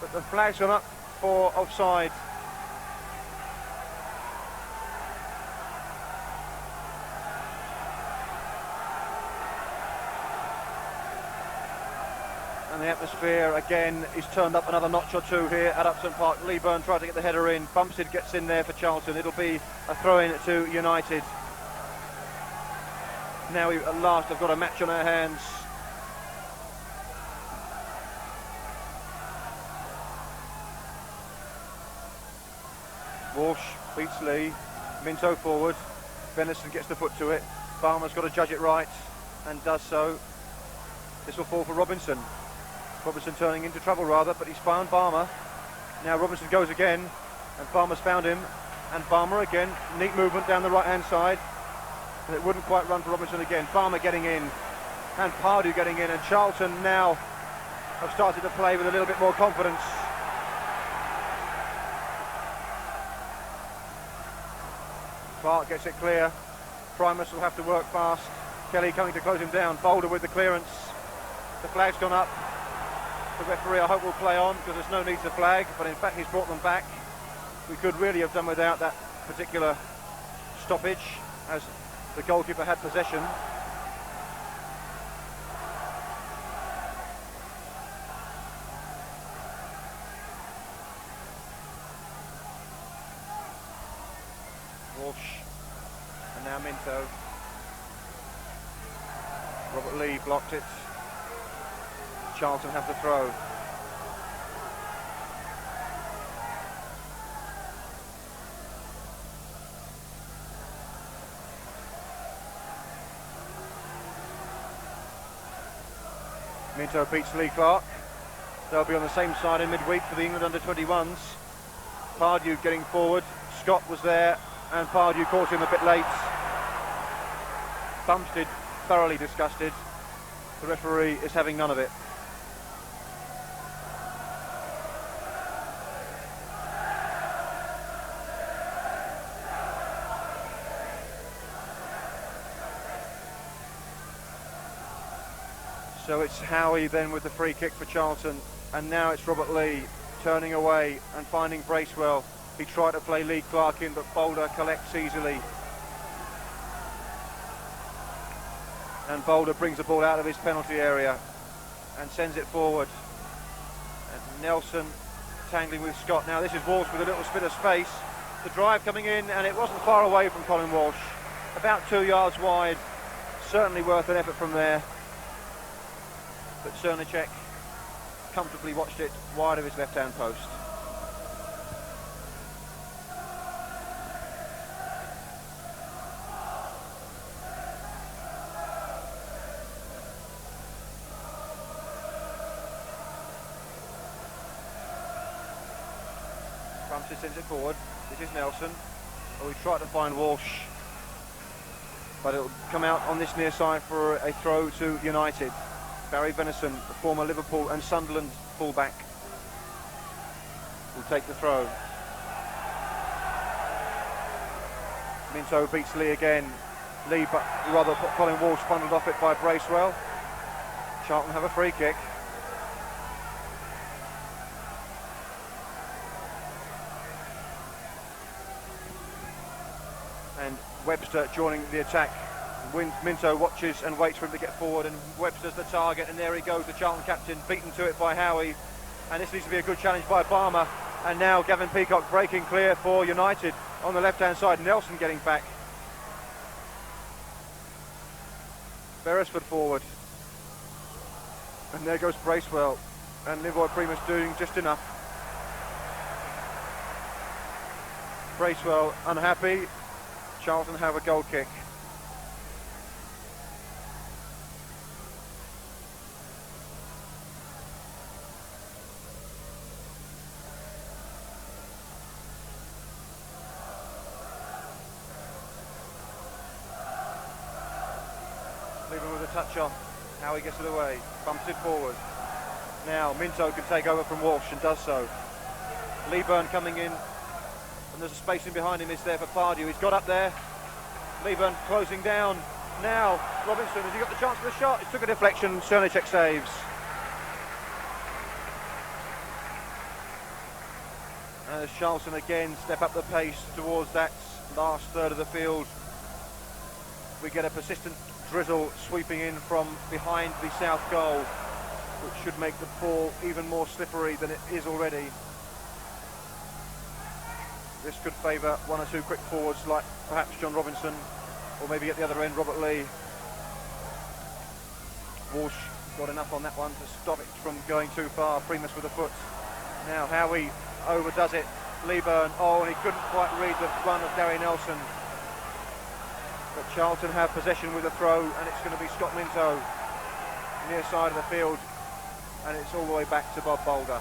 But the flag's gone up for offside. And the atmosphere again is turned up another notch or two here at Upton Park. Leeburn tried to get the header in. Bumstead gets in there for Charlton. It'll be a throw-in to United. Now we at last have got a match on our hands. Walsh beats Lee. Minto forward. Venison gets the foot to it. Farmer's got to judge it right, and does so. This will fall for Robinson. Robinson turning into trouble rather, but he's found Farmer. Now Robinson goes again, and Farmer's found him, and Farmer again. Neat movement down the right hand side, and it wouldn't quite run for Robinson again. Farmer getting in, and Pardew getting in, and Charlton now have started to play with a little bit more confidence. Clark gets it clear. Primus will have to work fast. Kelly coming to close him down. Boulder with the clearance. The flag's gone up. The referee, I hope, will play on, because there's no need to flag, but in fact he's brought them back. We could really have done without that particular stoppage, as the goalkeeper had possession. Walsh, and now Minto. Robert Lee blocked it. Charlton have the throw. Minto beats Lee Clark. They'll be on the same side in midweek for the England under-21s. Pardew getting forward. Scott was there, and Pardew caught him a bit late. Bumstead thoroughly disgusted. The referee is having none of it. So it's Howie then with the free kick for Charlton, and now it's Robert Lee turning away and finding Bracewell. He tried to play Lee Clark in, but Boulder collects easily. And Boulder brings the ball out of his penalty area and sends it forward. And Nelson tangling with Scott. Now this is Walsh with a little bit of space. The drive coming in, and it wasn't far away from Colin Walsh. About 2 yards wide. Certainly worth an effort from there. But Cernicek comfortably watched it wide of his left-hand post. Rumsey sends it forward. This is Nelson. We try to find Walsh, but it'll come out on this near side for a throw to United. Barry Venison, the former Liverpool and Sunderland fullback, will take the throw. Minto beats Lee again. Lee, but rather Colin Walsh bundled off it by Bracewell. Charlton have a free kick. And Webster joining the attack. Minto watches and waits for him to get forward, and Webster's the target, and there he goes, the Charlton captain, beaten to it by Howie. And this needs to be a good challenge by Barmer. And now Gavin Peacock breaking clear for United on the left-hand side. Nelson getting back. Beresford forward. And there goes Bracewell. And Leroy Primus doing just enough. Bracewell unhappy. Charlton have a goal kick. Leaving with a touch on. How he gets it away. Bumps it forward. Now Minto can take over from Walsh and does so. Leeburn coming in. And there's a space in behind him, is there for Pardew. He's got up there. Leeburn closing down. Now Robinson, has he got the chance for the shot? It took a deflection, Cernicek saves. And as Charlton again step up the pace towards that last third of the field, we get a persistent drizzle sweeping in from behind the south goal, which should make the ball even more slippery than it is already. This could favour one or two quick forwards like perhaps John Robinson, or maybe at the other end Robert Lee. Walsh got enough on that one to stop it from going too far. Primus with a foot. Now Howie overdoes it. Leeburn, oh, and he couldn't quite read the run of Gary Nelson. But Charlton have possession with a throw, and it's going to be Scott Minto near side of the field, and it's all the way back to Bob Boulder.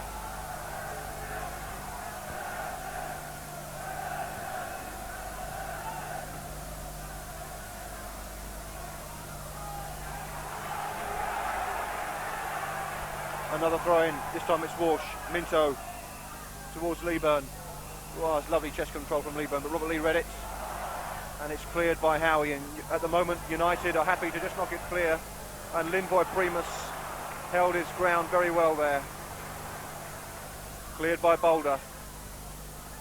Another throw-in, this time it's Walsh. Minto towards Leeburn. Oh, it's lovely chest control from Leeburn, but Robert Lee read it. And it's cleared by Howie, and at the moment United are happy to just knock it clear. And Linvoy Primus held his ground very well there. Cleared by Boulder.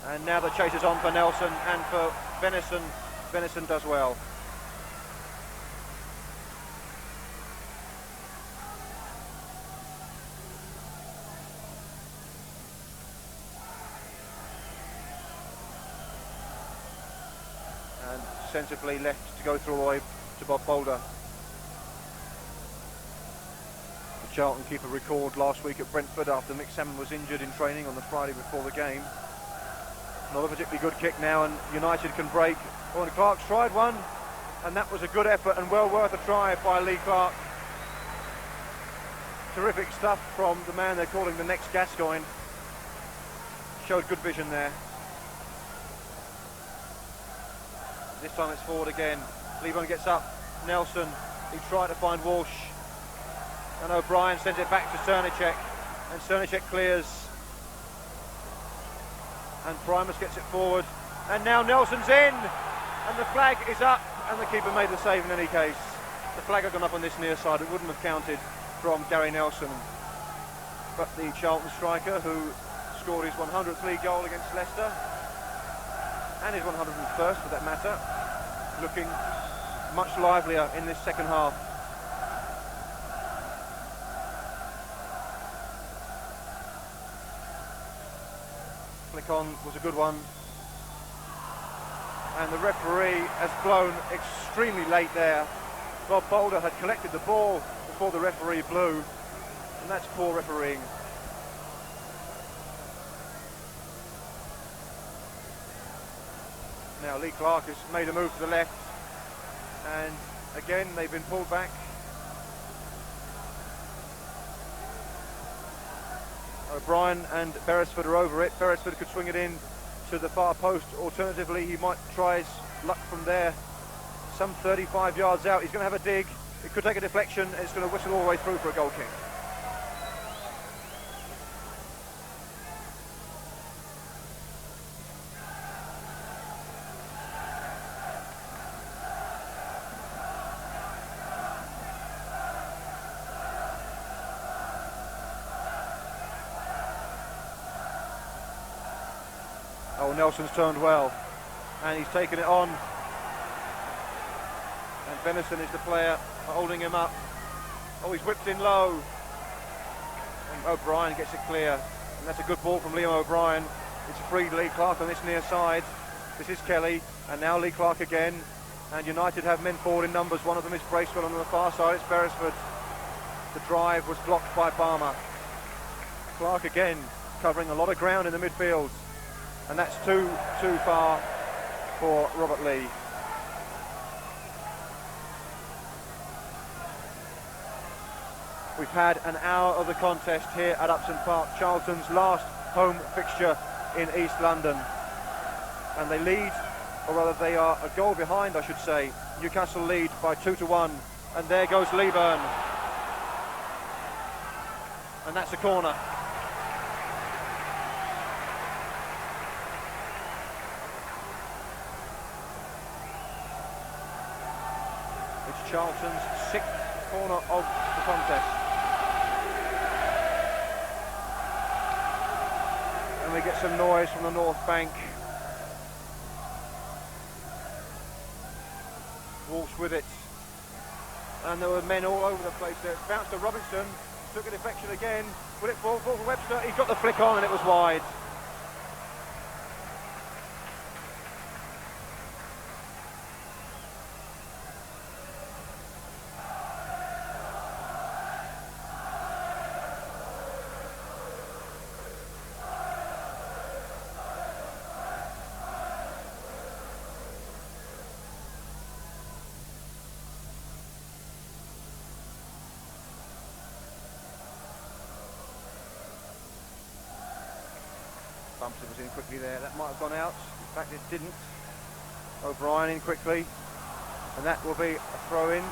And now the chase is on for Nelson and for Venison. Venison does well. Sensibly left to go through all the way to Bob Boulder. The Charlton keeper recalled last week at Brentford after Mick Salmon was injured in training on the Friday before the game. Not a particularly good kick now, and United can break. Oh, and Clark's tried one, and that was a good effort and well worth a try by Lee Clark. Terrific stuff from the man they're calling the next Gascoigne. Showed good vision there. This time it's forward again. Leeburn gets up. Nelson, he tried to find Walsh. And O'Brien sends it back to Cernicek. And Cernicek clears. And Primus gets it forward. And now Nelson's in. And the flag is up. And the keeper made the save in any case. The flag had gone up on this near side. It wouldn't have counted from Gary Nelson. But the Charlton striker, who scored his 100th league goal against Leicester, and his 101st for that matter, looking much livelier in this second half. flick on was a good one. And the referee has blown extremely late there. Bob Boulder had collected the ball before the referee blew, and that's poor refereeing. Now Lee Clark has made a move to the left, and again they've been pulled back. O'Brien and Beresford are over it. Beresford could swing it in to the far post. Alternatively, he might try his luck from there. Some 35 yards out. He's going to have a dig. It could take a deflection. It's going to whistle all the way through for a goal kick. Oh, Nelson's turned well, and he's taken it on. And Venison is the player holding him up. Oh, he's whipped in low. And O'Brien gets it clear. And that's a good ball from Liam O'Brien. It's freed Lee Clark on this near side. This is Kelly, and now Lee Clark again. And United have men forward in numbers. One of them is Bracewell on the far side. It's Beresford. The drive was blocked by Barmer. Clark again covering a lot of ground in the midfield. And that's too far for Robert Lee. We've had an hour of the contest here at Upton Park, Charlton's last home fixture in East London. And they lead, or rather they are a goal behind, I should say. Newcastle lead by 2-1. And there goes Leeburn. And that's a corner. It's Charlton's 6th corner of the contest. And we get some noise from the North Bank. Walks with it. And there were men all over the place there. It bounced to Robinson, took a deflection again. Will it fall for Webster? He got the flick on and it was wide. Bumpster was in quickly there. That might have gone out. In fact, it didn't. O'Brien in quickly. And that will be a throw-in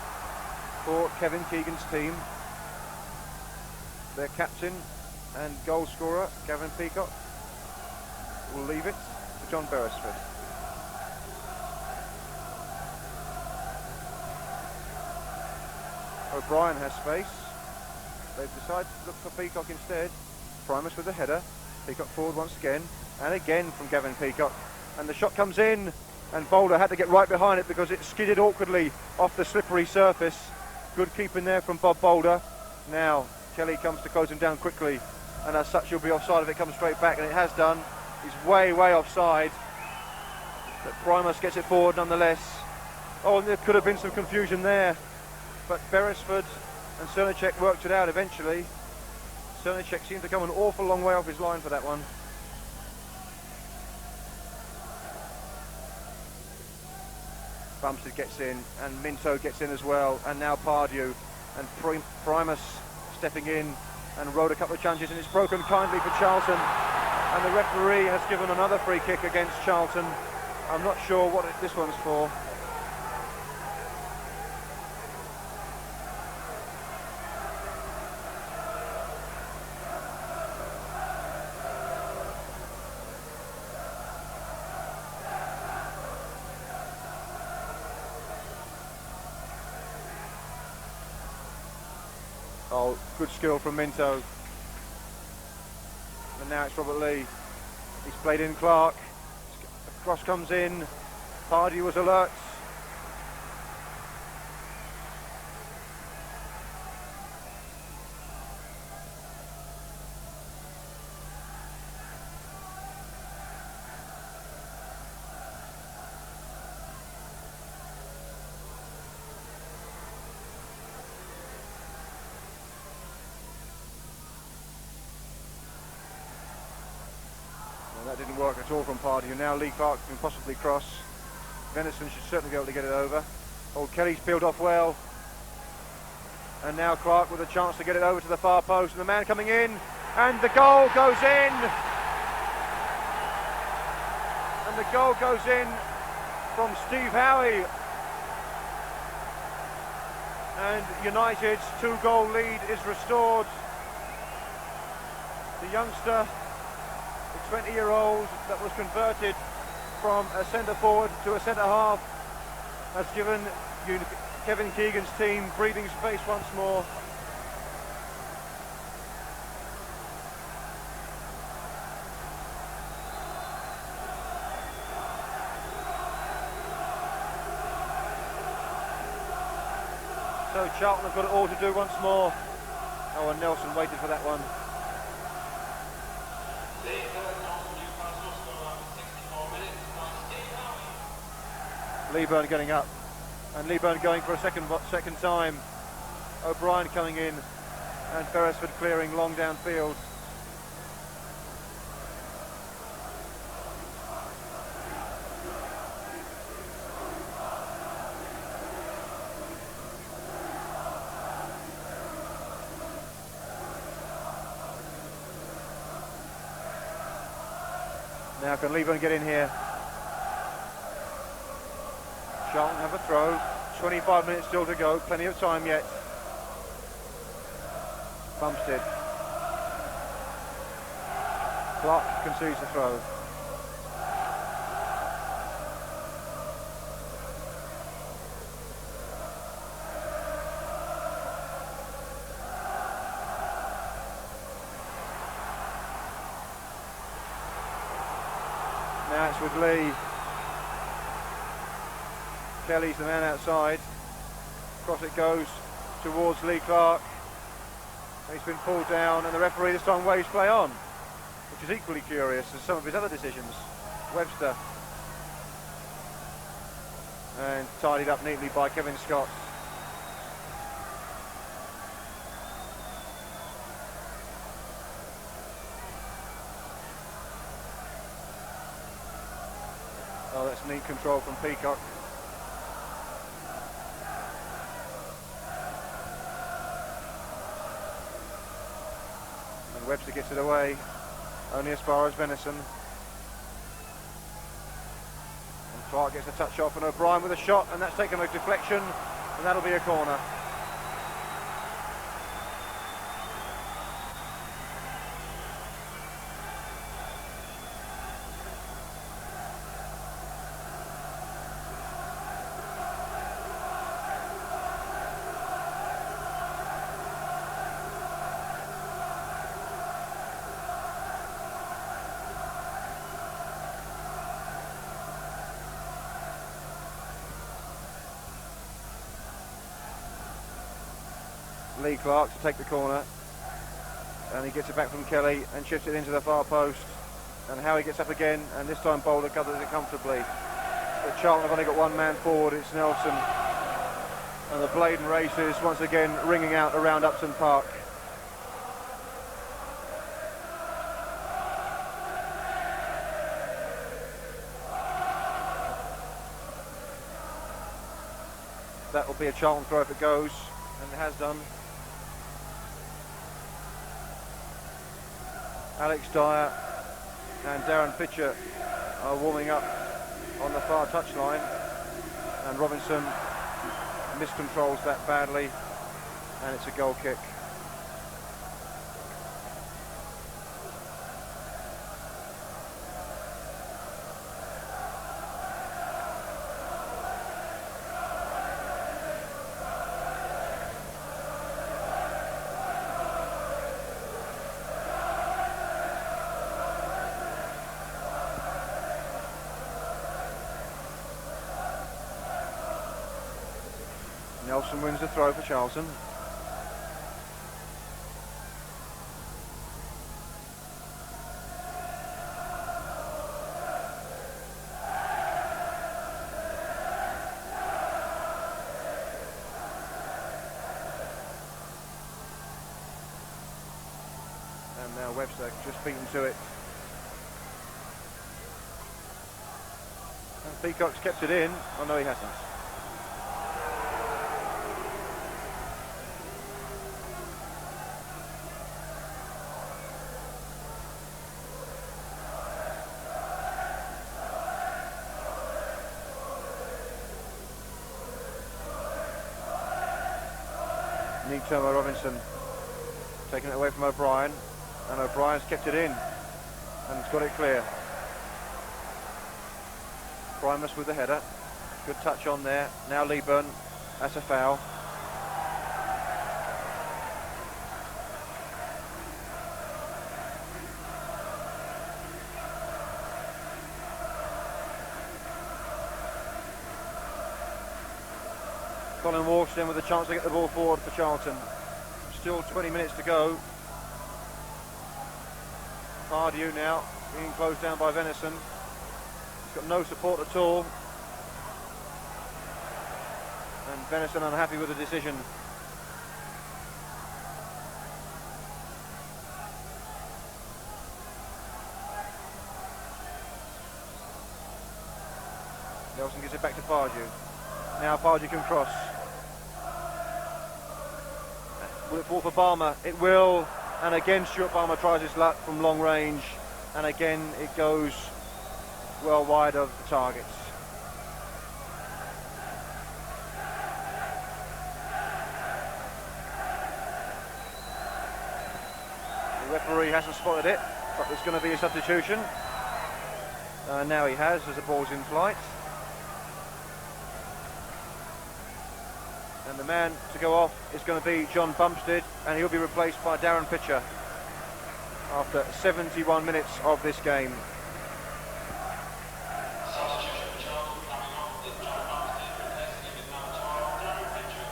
for Kevin Keegan's team. Their captain and goal scorer, Gavin Peacock, will leave it to John Beresford. O'Brien has space. They've decided to look for Peacock instead. Primus with the header. Peacock forward once again, and again from Gavin Peacock. And the shot comes in, and Boulder had to get right behind it because it skidded awkwardly off the slippery surface. Good keeping there from Bob Boulder. Now, Kelly comes to close him down quickly, and as such he'll be offside if it comes straight back, and it has done. He's way offside. But Primus gets it forward nonetheless. Oh, and there could have been some confusion there. But Beresford and Cernicek worked it out eventually. Cernicek seemed to come an awful long way off his line for that one. Bumstead gets in, and Minto gets in as well, and now Pardew, and Primus stepping in, and rode a couple of challenges, and it's broken kindly for Charlton, and the referee has given another free kick against Charlton. I'm not sure what this one's for. Oh, good skill from Minto. And now it's Robert Lee. He's played in Clark. Cross comes in. Pardew was alert. And that didn't work at all from Pardew. Now Lee Clark can possibly cross. Venison should certainly be able to get it over. Old Kelly's peeled off well. And now Clark with a chance to get it over to the far post. And the man coming in. And the goal goes in. And the goal goes in from Steve Howie. And United's 2-goal lead is restored. The youngster, the 20-year-old that was converted from a centre forward to a centre half, has given Kevin Keegan's team breathing space once more. So Charlton have got it all to do once more. Oh, and Nelson waited for that one. Leeburn getting up, and Leeburn going for a second time. O'Brien coming in, and Beresford clearing long downfield. Now can Leeburn get in here? Charlton have a throw. 25 minutes still to go. Plenty of time yet. Bumstead. Clark concedes the throw. Now it's with Lee. Kelly's the man outside. Across it goes towards Lee Clark. He's been pulled down, and the referee this time waves play on, which is equally curious as some of his other decisions. Webster. And tidied up neatly by Kevin Scott. Oh, that's neat control from Peacock. And Webster gets it away, only as far as Venison. And Clark gets a touch off, and O'Brien with a shot, and that's taken a deflection, and that'll be a corner. Lee Clark to take the corner, and he gets it back from Kelly and shifts it into the far post, and Howie gets up again, and this time Boulder covers it comfortably. But Charlton have only got one man forward, it's Nelson, and the Bladen races once again ringing out around Upton Park. That will be a Charlton throw if it goes, and it has done. Alex Dyer and Darren Pitcher are warming up on the far touchline, and Robinson miscontrols that badly, and it's a goal kick. Nelson wins the throw for Charlton. And now Webster just beaten to it. Peacock's kept it in. Oh no, he hasn't. Tomo Robinson taking it away from O'Brien, and O'Brien's kept it in and it's got it clear. Primus with the header, good touch on there. Now Leeburn, that's a foul. Colin Walsh then with a chance to get the ball forward for Charlton. Still 20 minutes to go. Pardew now being closed down by Venison. He's got no support at all. And Venison unhappy with the decision. Nelson gives it back to Pardew. Now Pardew can cross. Will it fall for Balmer? It will, and again Stuart Balmer tries his luck from long range, and again it goes well wide of the targets. The referee hasn't spotted it, but there's going to be a substitution. Now he has, as the ball's in flight. And the man to go off is going to be John Bumstead, and he'll be replaced by Darren Pitcher after 71 minutes of this game. Substitution for Charlton coming off with John Bumstead replacing him with number 12, Darren Pitcher.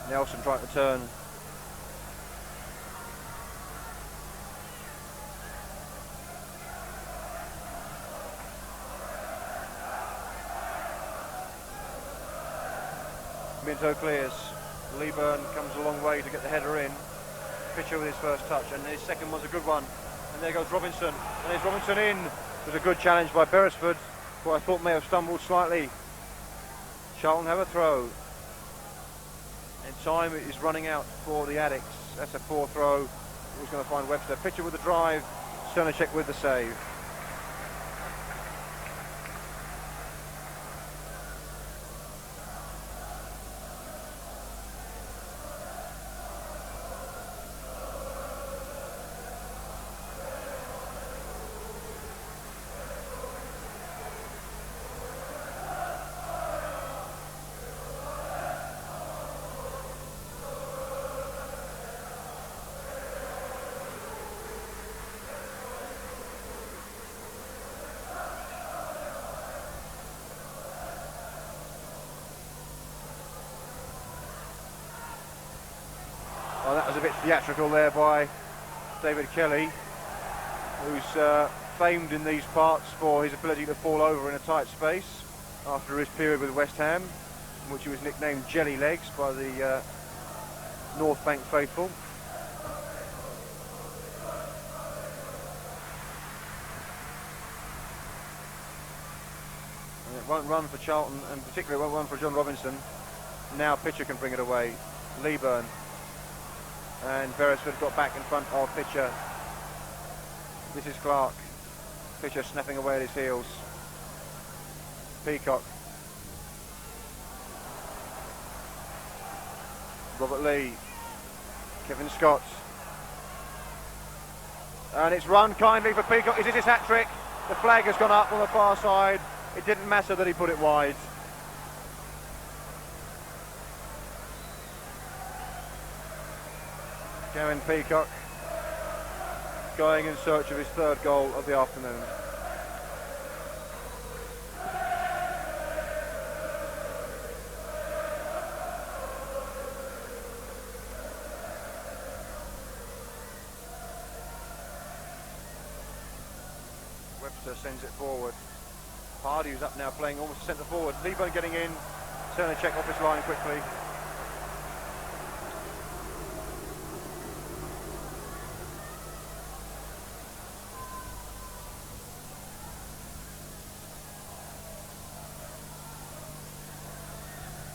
Nelson trying to turn. Minto clears. Leeburn comes a long way to get the header in. Pitcher with his first touch, and his second was a good one. And there goes Robinson, and there's Robinson in. It was a good challenge by Beresford, who I thought may have stumbled slightly. Charlton have a throw. And time is running out for the Addicts. That's a poor throw. Who's going to find Webster? Pitcher with the drive. Sternicek with the save. Well, that was a bit theatrical there by David Kelly, who's famed in these parts for his ability to fall over in a tight space after his period with West Ham, in which he was nicknamed Jelly Legs by the North Bank faithful. And it won't run for Charlton, and particularly it won't run for John Robinson. Now Pitcher can bring it away. Leeburn. And Beresford got back in front of Pitcher. This is Clark. Pitcher snapping away at his heels. Peacock. Robert Lee. Kevin Scott. And it's run kindly for Peacock. Is it his hat-trick? The flag has gone up on the far side. It didn't matter that he put it wide. Gavin Peacock going in search of his third goal of the afternoon. Webster sends it forward. Pardew's up now, playing almost centre forward. Lieburn getting in. Srnicek off his line quickly.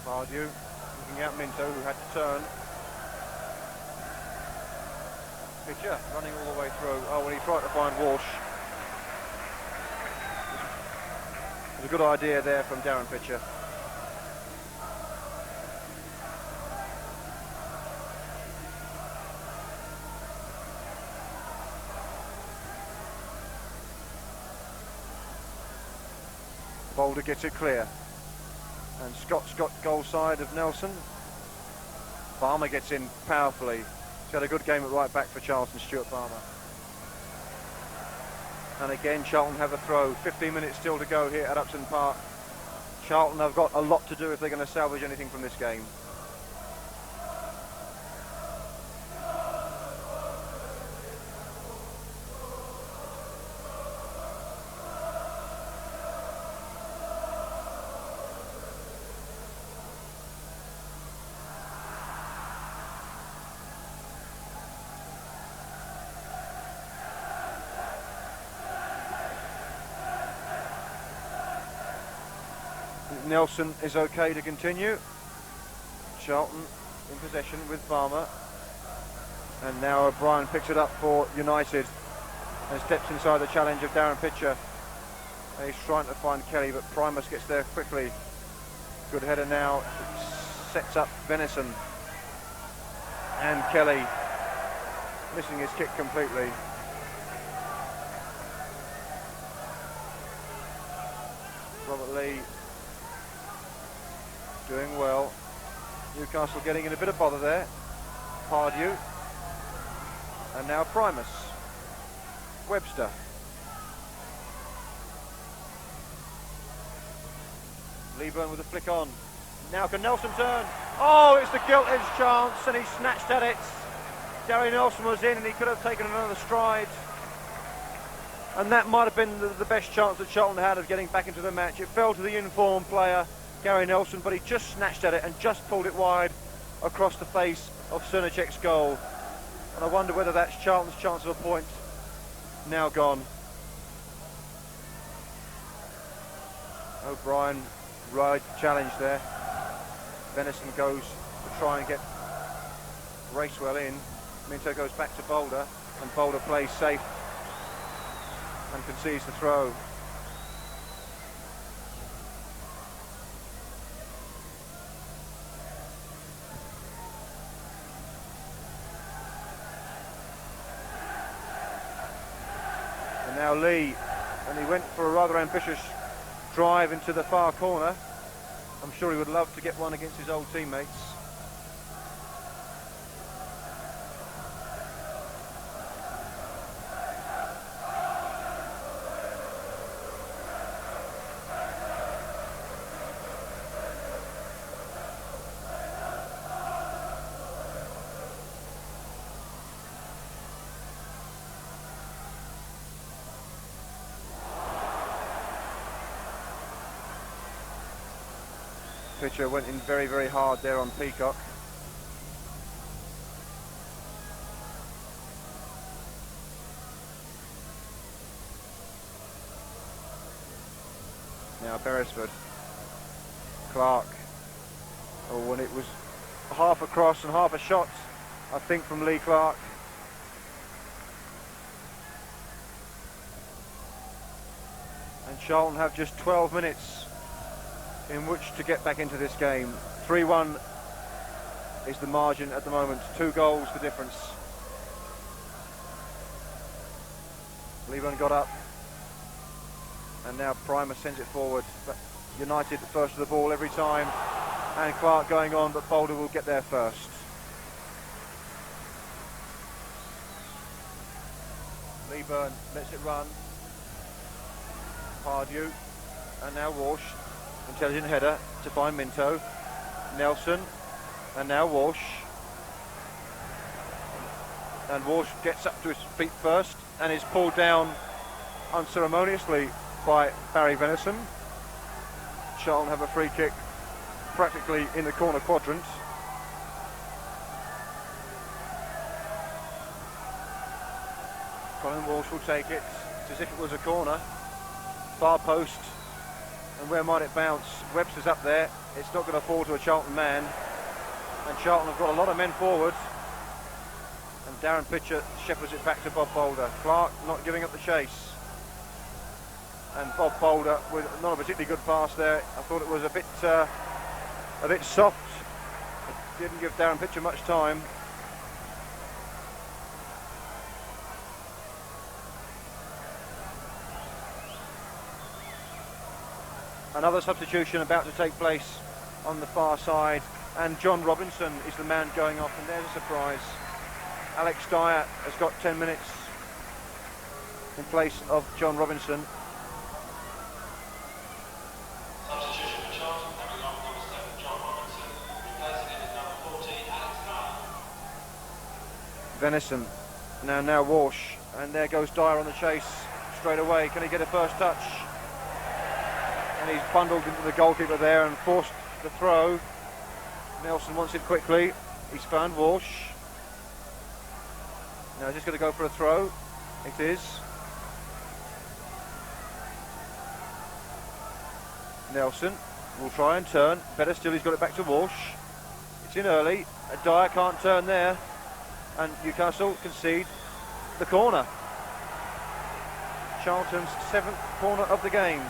Pardew looking out Minto, who had to turn. Pitcher running all the way through. Oh, well, he tried to find Walsh. It was a good idea there from Darren Pitcher. Boulder gets it clear. And Scott's got goal side of Nelson. Farmer gets in powerfully. He's had a good game at right back for Charlton, Stuart Farmer. And again, Charlton have a throw. 15 minutes still to go here at Upton Park. Charlton have got a lot to do if they're going to salvage anything from this game. Nelson is okay to continue. Charlton in possession with Farmer. And now O'Brien picks it up for United and steps inside the challenge of Darren Pitcher. He's trying to find Kelly, but Primus gets there quickly. Good header now. Sets up Venison. And Kelly missing his kick completely. Robert Lee doing well. Newcastle getting in a bit of bother there. Pardew. And now Primus. Webster. Lieburn with a flick on. Now can Nelson turn? Oh, it's the gilt-edged chance, and he snatched at it. Gary Nelson was in, and he could have taken another stride. And that might have been the best chance that Charlton had of getting back into the match. It fell to the informed player, Gary Nelson, but he just snatched at it and just pulled it wide across the face of Srnicek's goal. And I wonder whether that's Charlton's chance of a point now gone. O'Brien rides the challenge there. Venison goes to try and get Racewell in. Minto goes back to Boulder, and Boulder plays safe and concedes the throw. And now Lee, and he went for a rather ambitious drive into the far corner. I'm sure he would love to get one against his old teammates. Pitcher went in very, very hard there on Peacock. Now Beresford. Clark. Oh, and it was half a cross and half a shot, I think, from Lee Clark. And Charlton have just 12 minutes in which to get back into this game. 3-1 is the margin at the moment. 2 goals the difference. Lieburn got up, and now Primer sends it forward. But United first to the ball every time, and Clark going on, but Boulder will get there first. Lieburn lets it run. Pardew, and now Walsh. Intelligent header to find Minto. Nelson, and now Walsh. And Walsh gets up to his feet first and is pulled down unceremoniously by Barry Venison. Charlton have a free kick practically in the corner quadrant. Colin Walsh will take it. It's as if it was a corner. Far post. And where might it bounce? Webster's up there. It's not going to fall to a Charlton man. And Charlton have got a lot of men forward. And Darren Pitcher shepherds it back to Bob Boulder. Clark not giving up the chase. And Bob Boulder with not a particularly good pass there. I thought it was a bit soft. It didn't give Darren Pitcher much time. Another substitution about to take place on the far side, and John Robinson is the man going off, and there's a surprise. Alex Dyer has got 10 minutes in place of John Robinson. Substitution for Charlton, coming off number 7, John Robinson. Replacing him is number 14, Alex Dyer. Venison, now Walsh, and there goes Dyer on the chase straight away. Can he get a first touch? And he's bundled into the goalkeeper there and forced the throw. Nelson wants it quickly. He's found Walsh. Now he's just going to go for a throw. It is. Nelson will try and turn. Better still, he's got it back to Walsh. It's in early. Dyer can't turn there. And Newcastle concede the corner. Charlton's 7th corner of the game.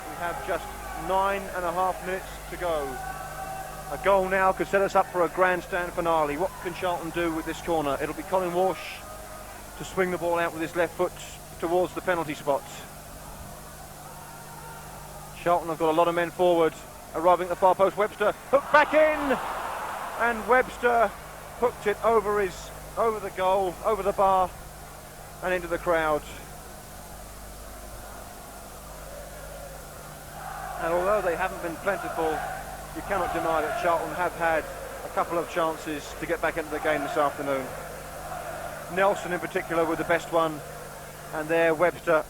We have just 9.5 minutes to go. A goal now could set us up for a grandstand finale. What can Charlton do with this corner? It'll be Colin Walsh to swing the ball out with his left foot towards the penalty spot. Charlton have got a lot of men forward. Arriving at the far post, Webster hooked back in, and Webster hooked it over the goal, over the bar, and into the crowd. And although they haven't been plentiful, you cannot deny that Charlton have had a couple of chances to get back into the game this afternoon. Nelson in particular with the best one, and there Webster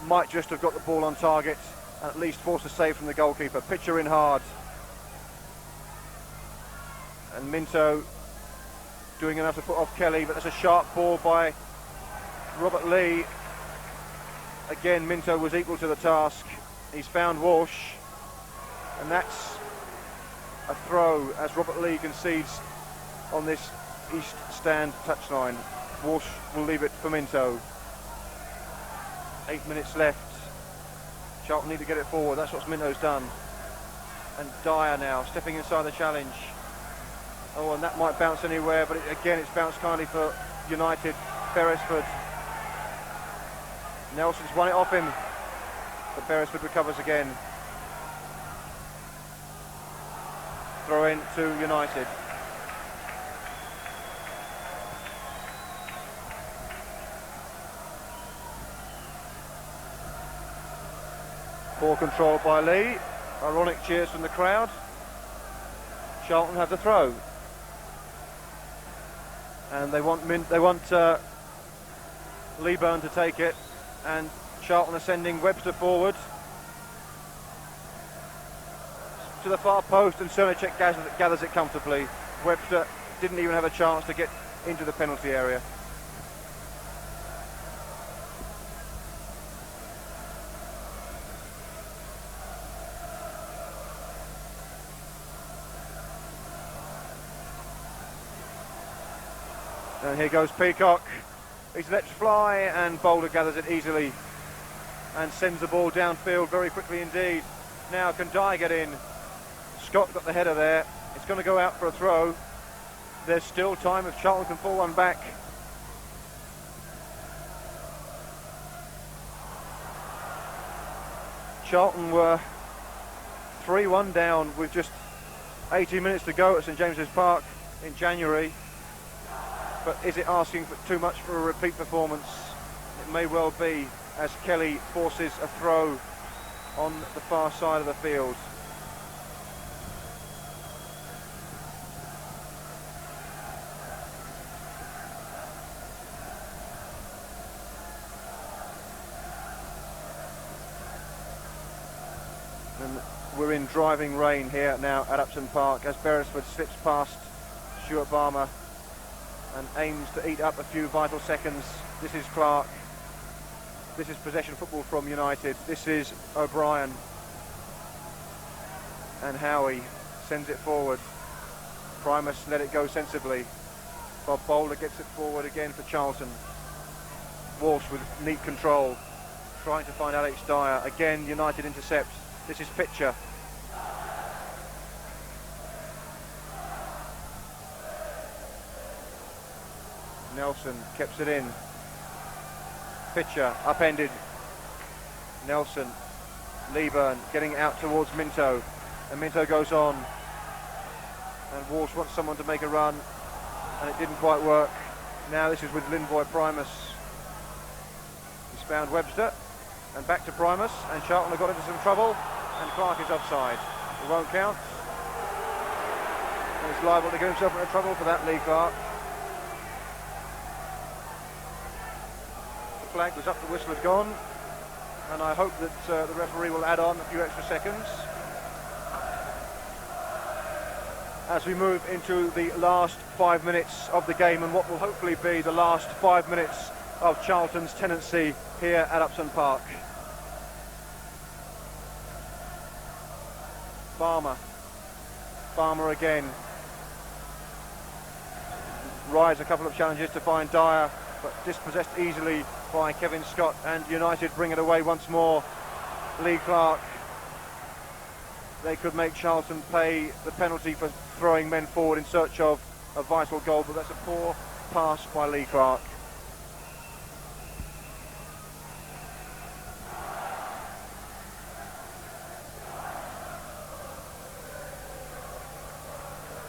might just have got the ball on target and at least force a save from the goalkeeper. Pitcher in hard. And Minto doing enough to put off Kelly, but that's a sharp ball by Robert Lee. Again, Minto was equal to the task. He's found Walsh, and that's a throw as Robert Lee concedes on this east stand touchline. Walsh will leave it for Minto. 8 minutes left. Charlton need to get it forward. That's what Minto's done. And Dyer now stepping inside the challenge. Oh, and that might bounce anywhere, but again it's bounced kindly for United. Beresford. Nelson's won it off him, but Beresford recovers again. Throw in to United. Poor control by Lee. Ironic cheers from the crowd. Charlton have the throw, and they want Leeburn to take it, and Charlton are sending Webster forward to the far post, and Cernicek gathers it comfortably. Webster didn't even have a chance to get into the penalty area. And here goes Peacock. He's let fly, and Boulder gathers it easily and sends the ball downfield very quickly indeed. Now can Dye get in? Scott got the header there. It's going to go out for a throw. There's still time if Charlton can pull one back. Charlton were 3-1 down with just 80 minutes to go at St James's Park in January. But is it asking for too much for a repeat performance? It may well be, as Kelly forces a throw on the far side of the field. We're in driving rain here now at Upton Park as Beresford slips past Stuart Barmer and aims to eat up a few vital seconds. This is Clark. This is possession football from United. This is O'Brien. And Howie sends it forward. Primus let it go sensibly. Bob Bowler gets it forward again for Charlton. Walsh with neat control, trying to find Alex Dyer. Again, United intercepts. This is Pitcher. Nelson keeps it in. Pitcher upended. Nelson, Leeburn getting out towards Minto, and Minto goes on. And Walsh wants someone to make a run, and it didn't quite work. Now this is with Linvoy Primus. He's found Webster, and back to Primus, and Charlton have got into some trouble, and Clark is offside. It won't count. And he's liable to get himself into trouble for that, Lee Clark. The flag was up, the whistle had gone, and I hope that the referee will add on a few extra seconds as we move into the last 5 minutes of the game, and what will hopefully be the last 5 minutes of Charlton's tenancy here at Upton Park. Farmer again. Rise a couple of challenges to find Dyer, but dispossessed easily by Kevin Scott, and United bring it away once more. Lee Clark. They could make Charlton pay the penalty for throwing men forward in search of a vital goal, but that's a poor pass by Lee Clark.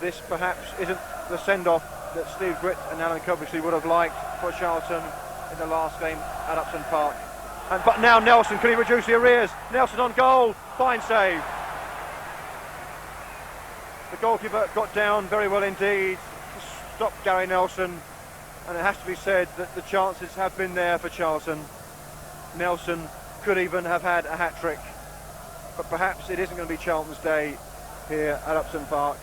This perhaps isn't the send-off that Steve Gritt and Alan Coventry would have liked for Charlton in the last game at Upton Park. But now Nelson, can he reduce the arrears? Nelson on goal, fine save. The goalkeeper got down very well indeed to stop Gary Nelson, and it has to be said that the chances have been there for Charlton. Nelson could even have had a hat-trick, but perhaps it isn't going to be Charlton's day here at Upton Park.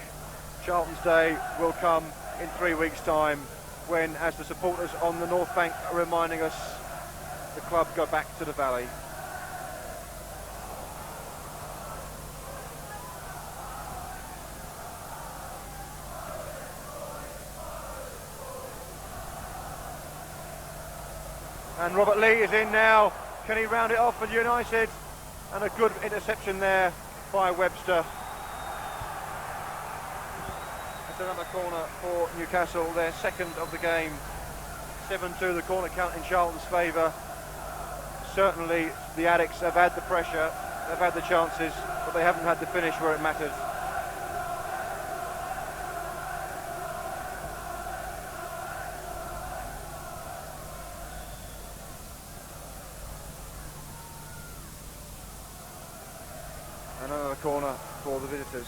Charlton's day will come in 3 weeks' time when, as the supporters on the North Bank are reminding us, the club go back to the Valley. And Robert Lee is in now. Can he round it off for United? And a good interception there by Webster. It's another corner for Newcastle, their second of the game. 7-2 the corner count in Charlton's favour. Certainly the Addicts have had the pressure, they've had the chances, but they haven't had the finish where it mattered. Another corner for the visitors.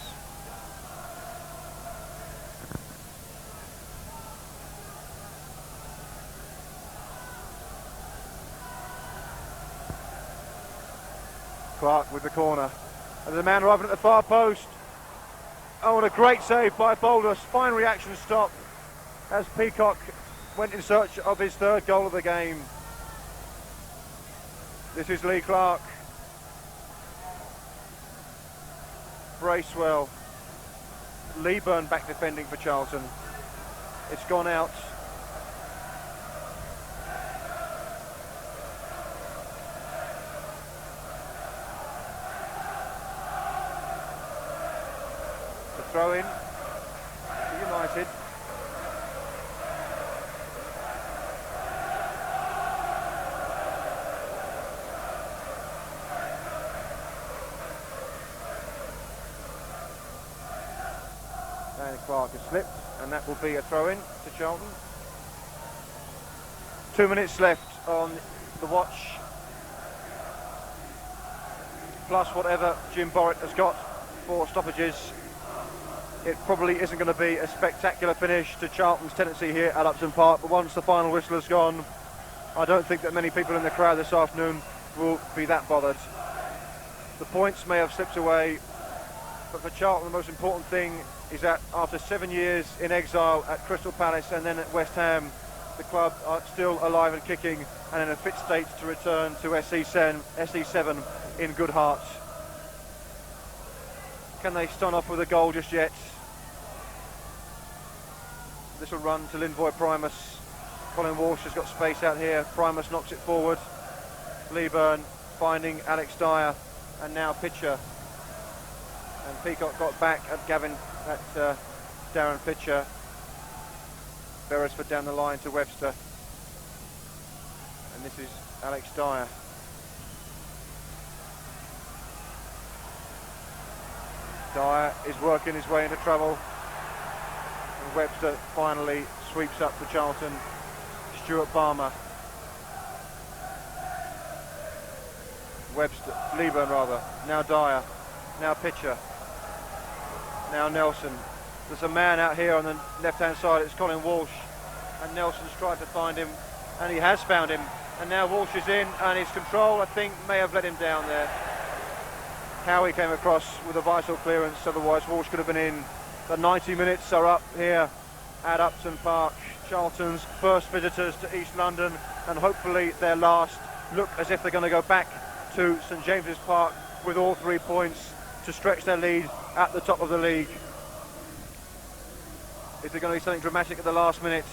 Clark with the corner. And the man arriving at the far post. Oh, and a great save by Boulders. Fine reaction stop as Peacock went in search of his third goal of the game. This is Lee Clark. Bracewell. Leeburn back defending for Charlton. It's gone out. The throw in to United. And Clark has slipped, and that will be a throw-in to Charlton. 2 minutes left on the watch, plus whatever Jim Borrett has got for stoppages. It probably isn't going to be a spectacular finish to Charlton's tenancy here at Upton Park, but once the final whistle has gone, I don't think that many people in the crowd this afternoon will be that bothered. The points may have slipped away, But for Charlton, the most important thing is that after 7 years in exile at Crystal Palace and then at West Ham, the club are still alive and kicking and in a fit state to return to SE7 in good heart. Can they start off with a goal just yet? This will run to Lindvoy Primus. Colin Walsh has got space out here. Primus knocks it forward. Leeburn finding Alex Dyer, and now Pitcher. And Peacock got back at Darren Pitcher. Beresford down the line to Webster. And this is Alex Dyer. Dyer is working his way into trouble. And Webster finally sweeps up for Charlton. Stuart Barmer. Webster, Leeburn rather. Now Dyer. Now Pitcher. Now Nelson. There's a man out here on the left-hand side. It's Colin Walsh. And Nelson's tried to find him. And he has found him. And now Walsh is in. And his control, I think, may have let him down there. Howie came across with a vital clearance. Otherwise, Walsh could have been in. The 90 minutes are up here at Upton Park. Charlton's first visitors to East London. And hopefully their last. Look as if they're going to go back to St James's Park with all 3 points to stretch their lead at the top of the league. Is there going to be something dramatic at the last minute?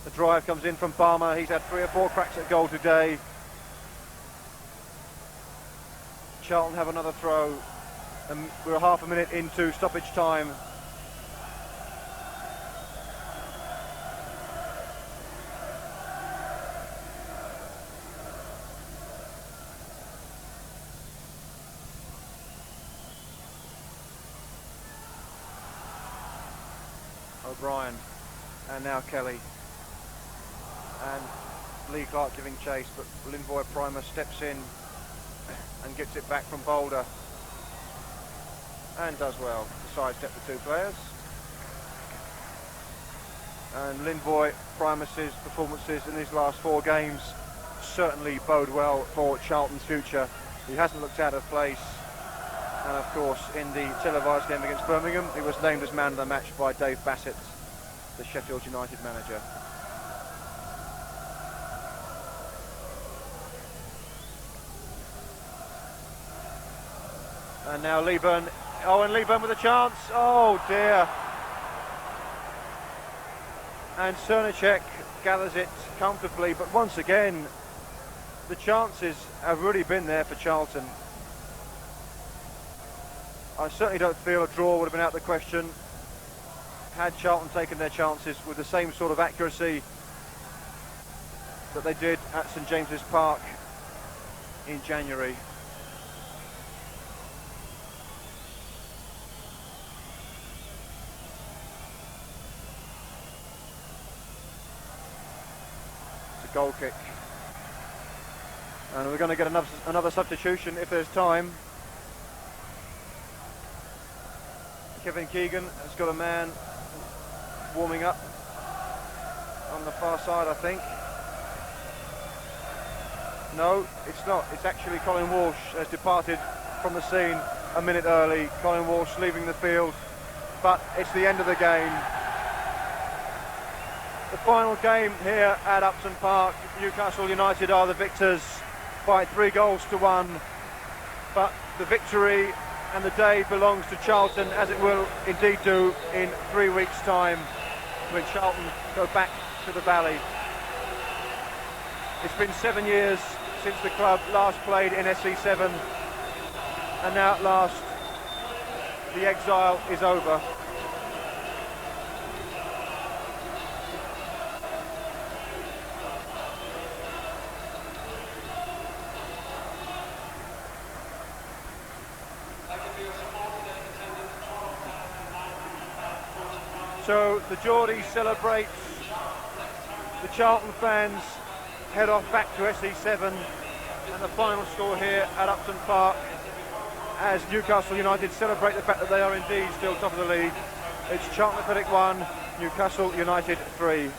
The drive comes in from Barmer. He's had 3 or 4 cracks at goal today. Charlton have another throw, and we're half a minute into stoppage time. O'Brien, and now Kelly, and Lee Clark giving chase, but Lindvoy Primus steps in and gets it back from Boulder, and does well to sidestep the 2 players. And Lindvoy Primus's performances in his last 4 games certainly bode well for Charlton's future. He hasn't looked out of place. And of course, in the televised game against Birmingham, he was named as man of the match by Dave Bassett, the Sheffield United manager. And now Leeburn. Oh, and Leeburn with a chance. Oh dear. And Cernacek gathers it comfortably, but once again, the chances have really been there for Charlton. I certainly don't feel a draw would have been out of the question had Charlton taken their chances with the same sort of accuracy that they did at St James's Park in January. It's a goal kick. And we're going to get another substitution if there's time. Kevin Keegan has got a man warming up on the far side, I think. No, it's not. It's actually Colin Walsh has departed from the scene a minute early. Colin Walsh leaving the field, but it's the end of the game. The final game here at Upton Park. Newcastle United are the victors by 3 goals to 1, but the victory and the day belongs to Charlton, as it will indeed do in 3 weeks' time when Charlton go back to the Valley. It's been 7 years since the club last played in SE7, and now at last the exile is over. So the Geordies celebrate, the Charlton fans head off back to SE7, and the final score here at Upton Park as Newcastle United celebrate the fact that they are indeed still top of the league. It's Charlton Athletic 1, Newcastle United 3.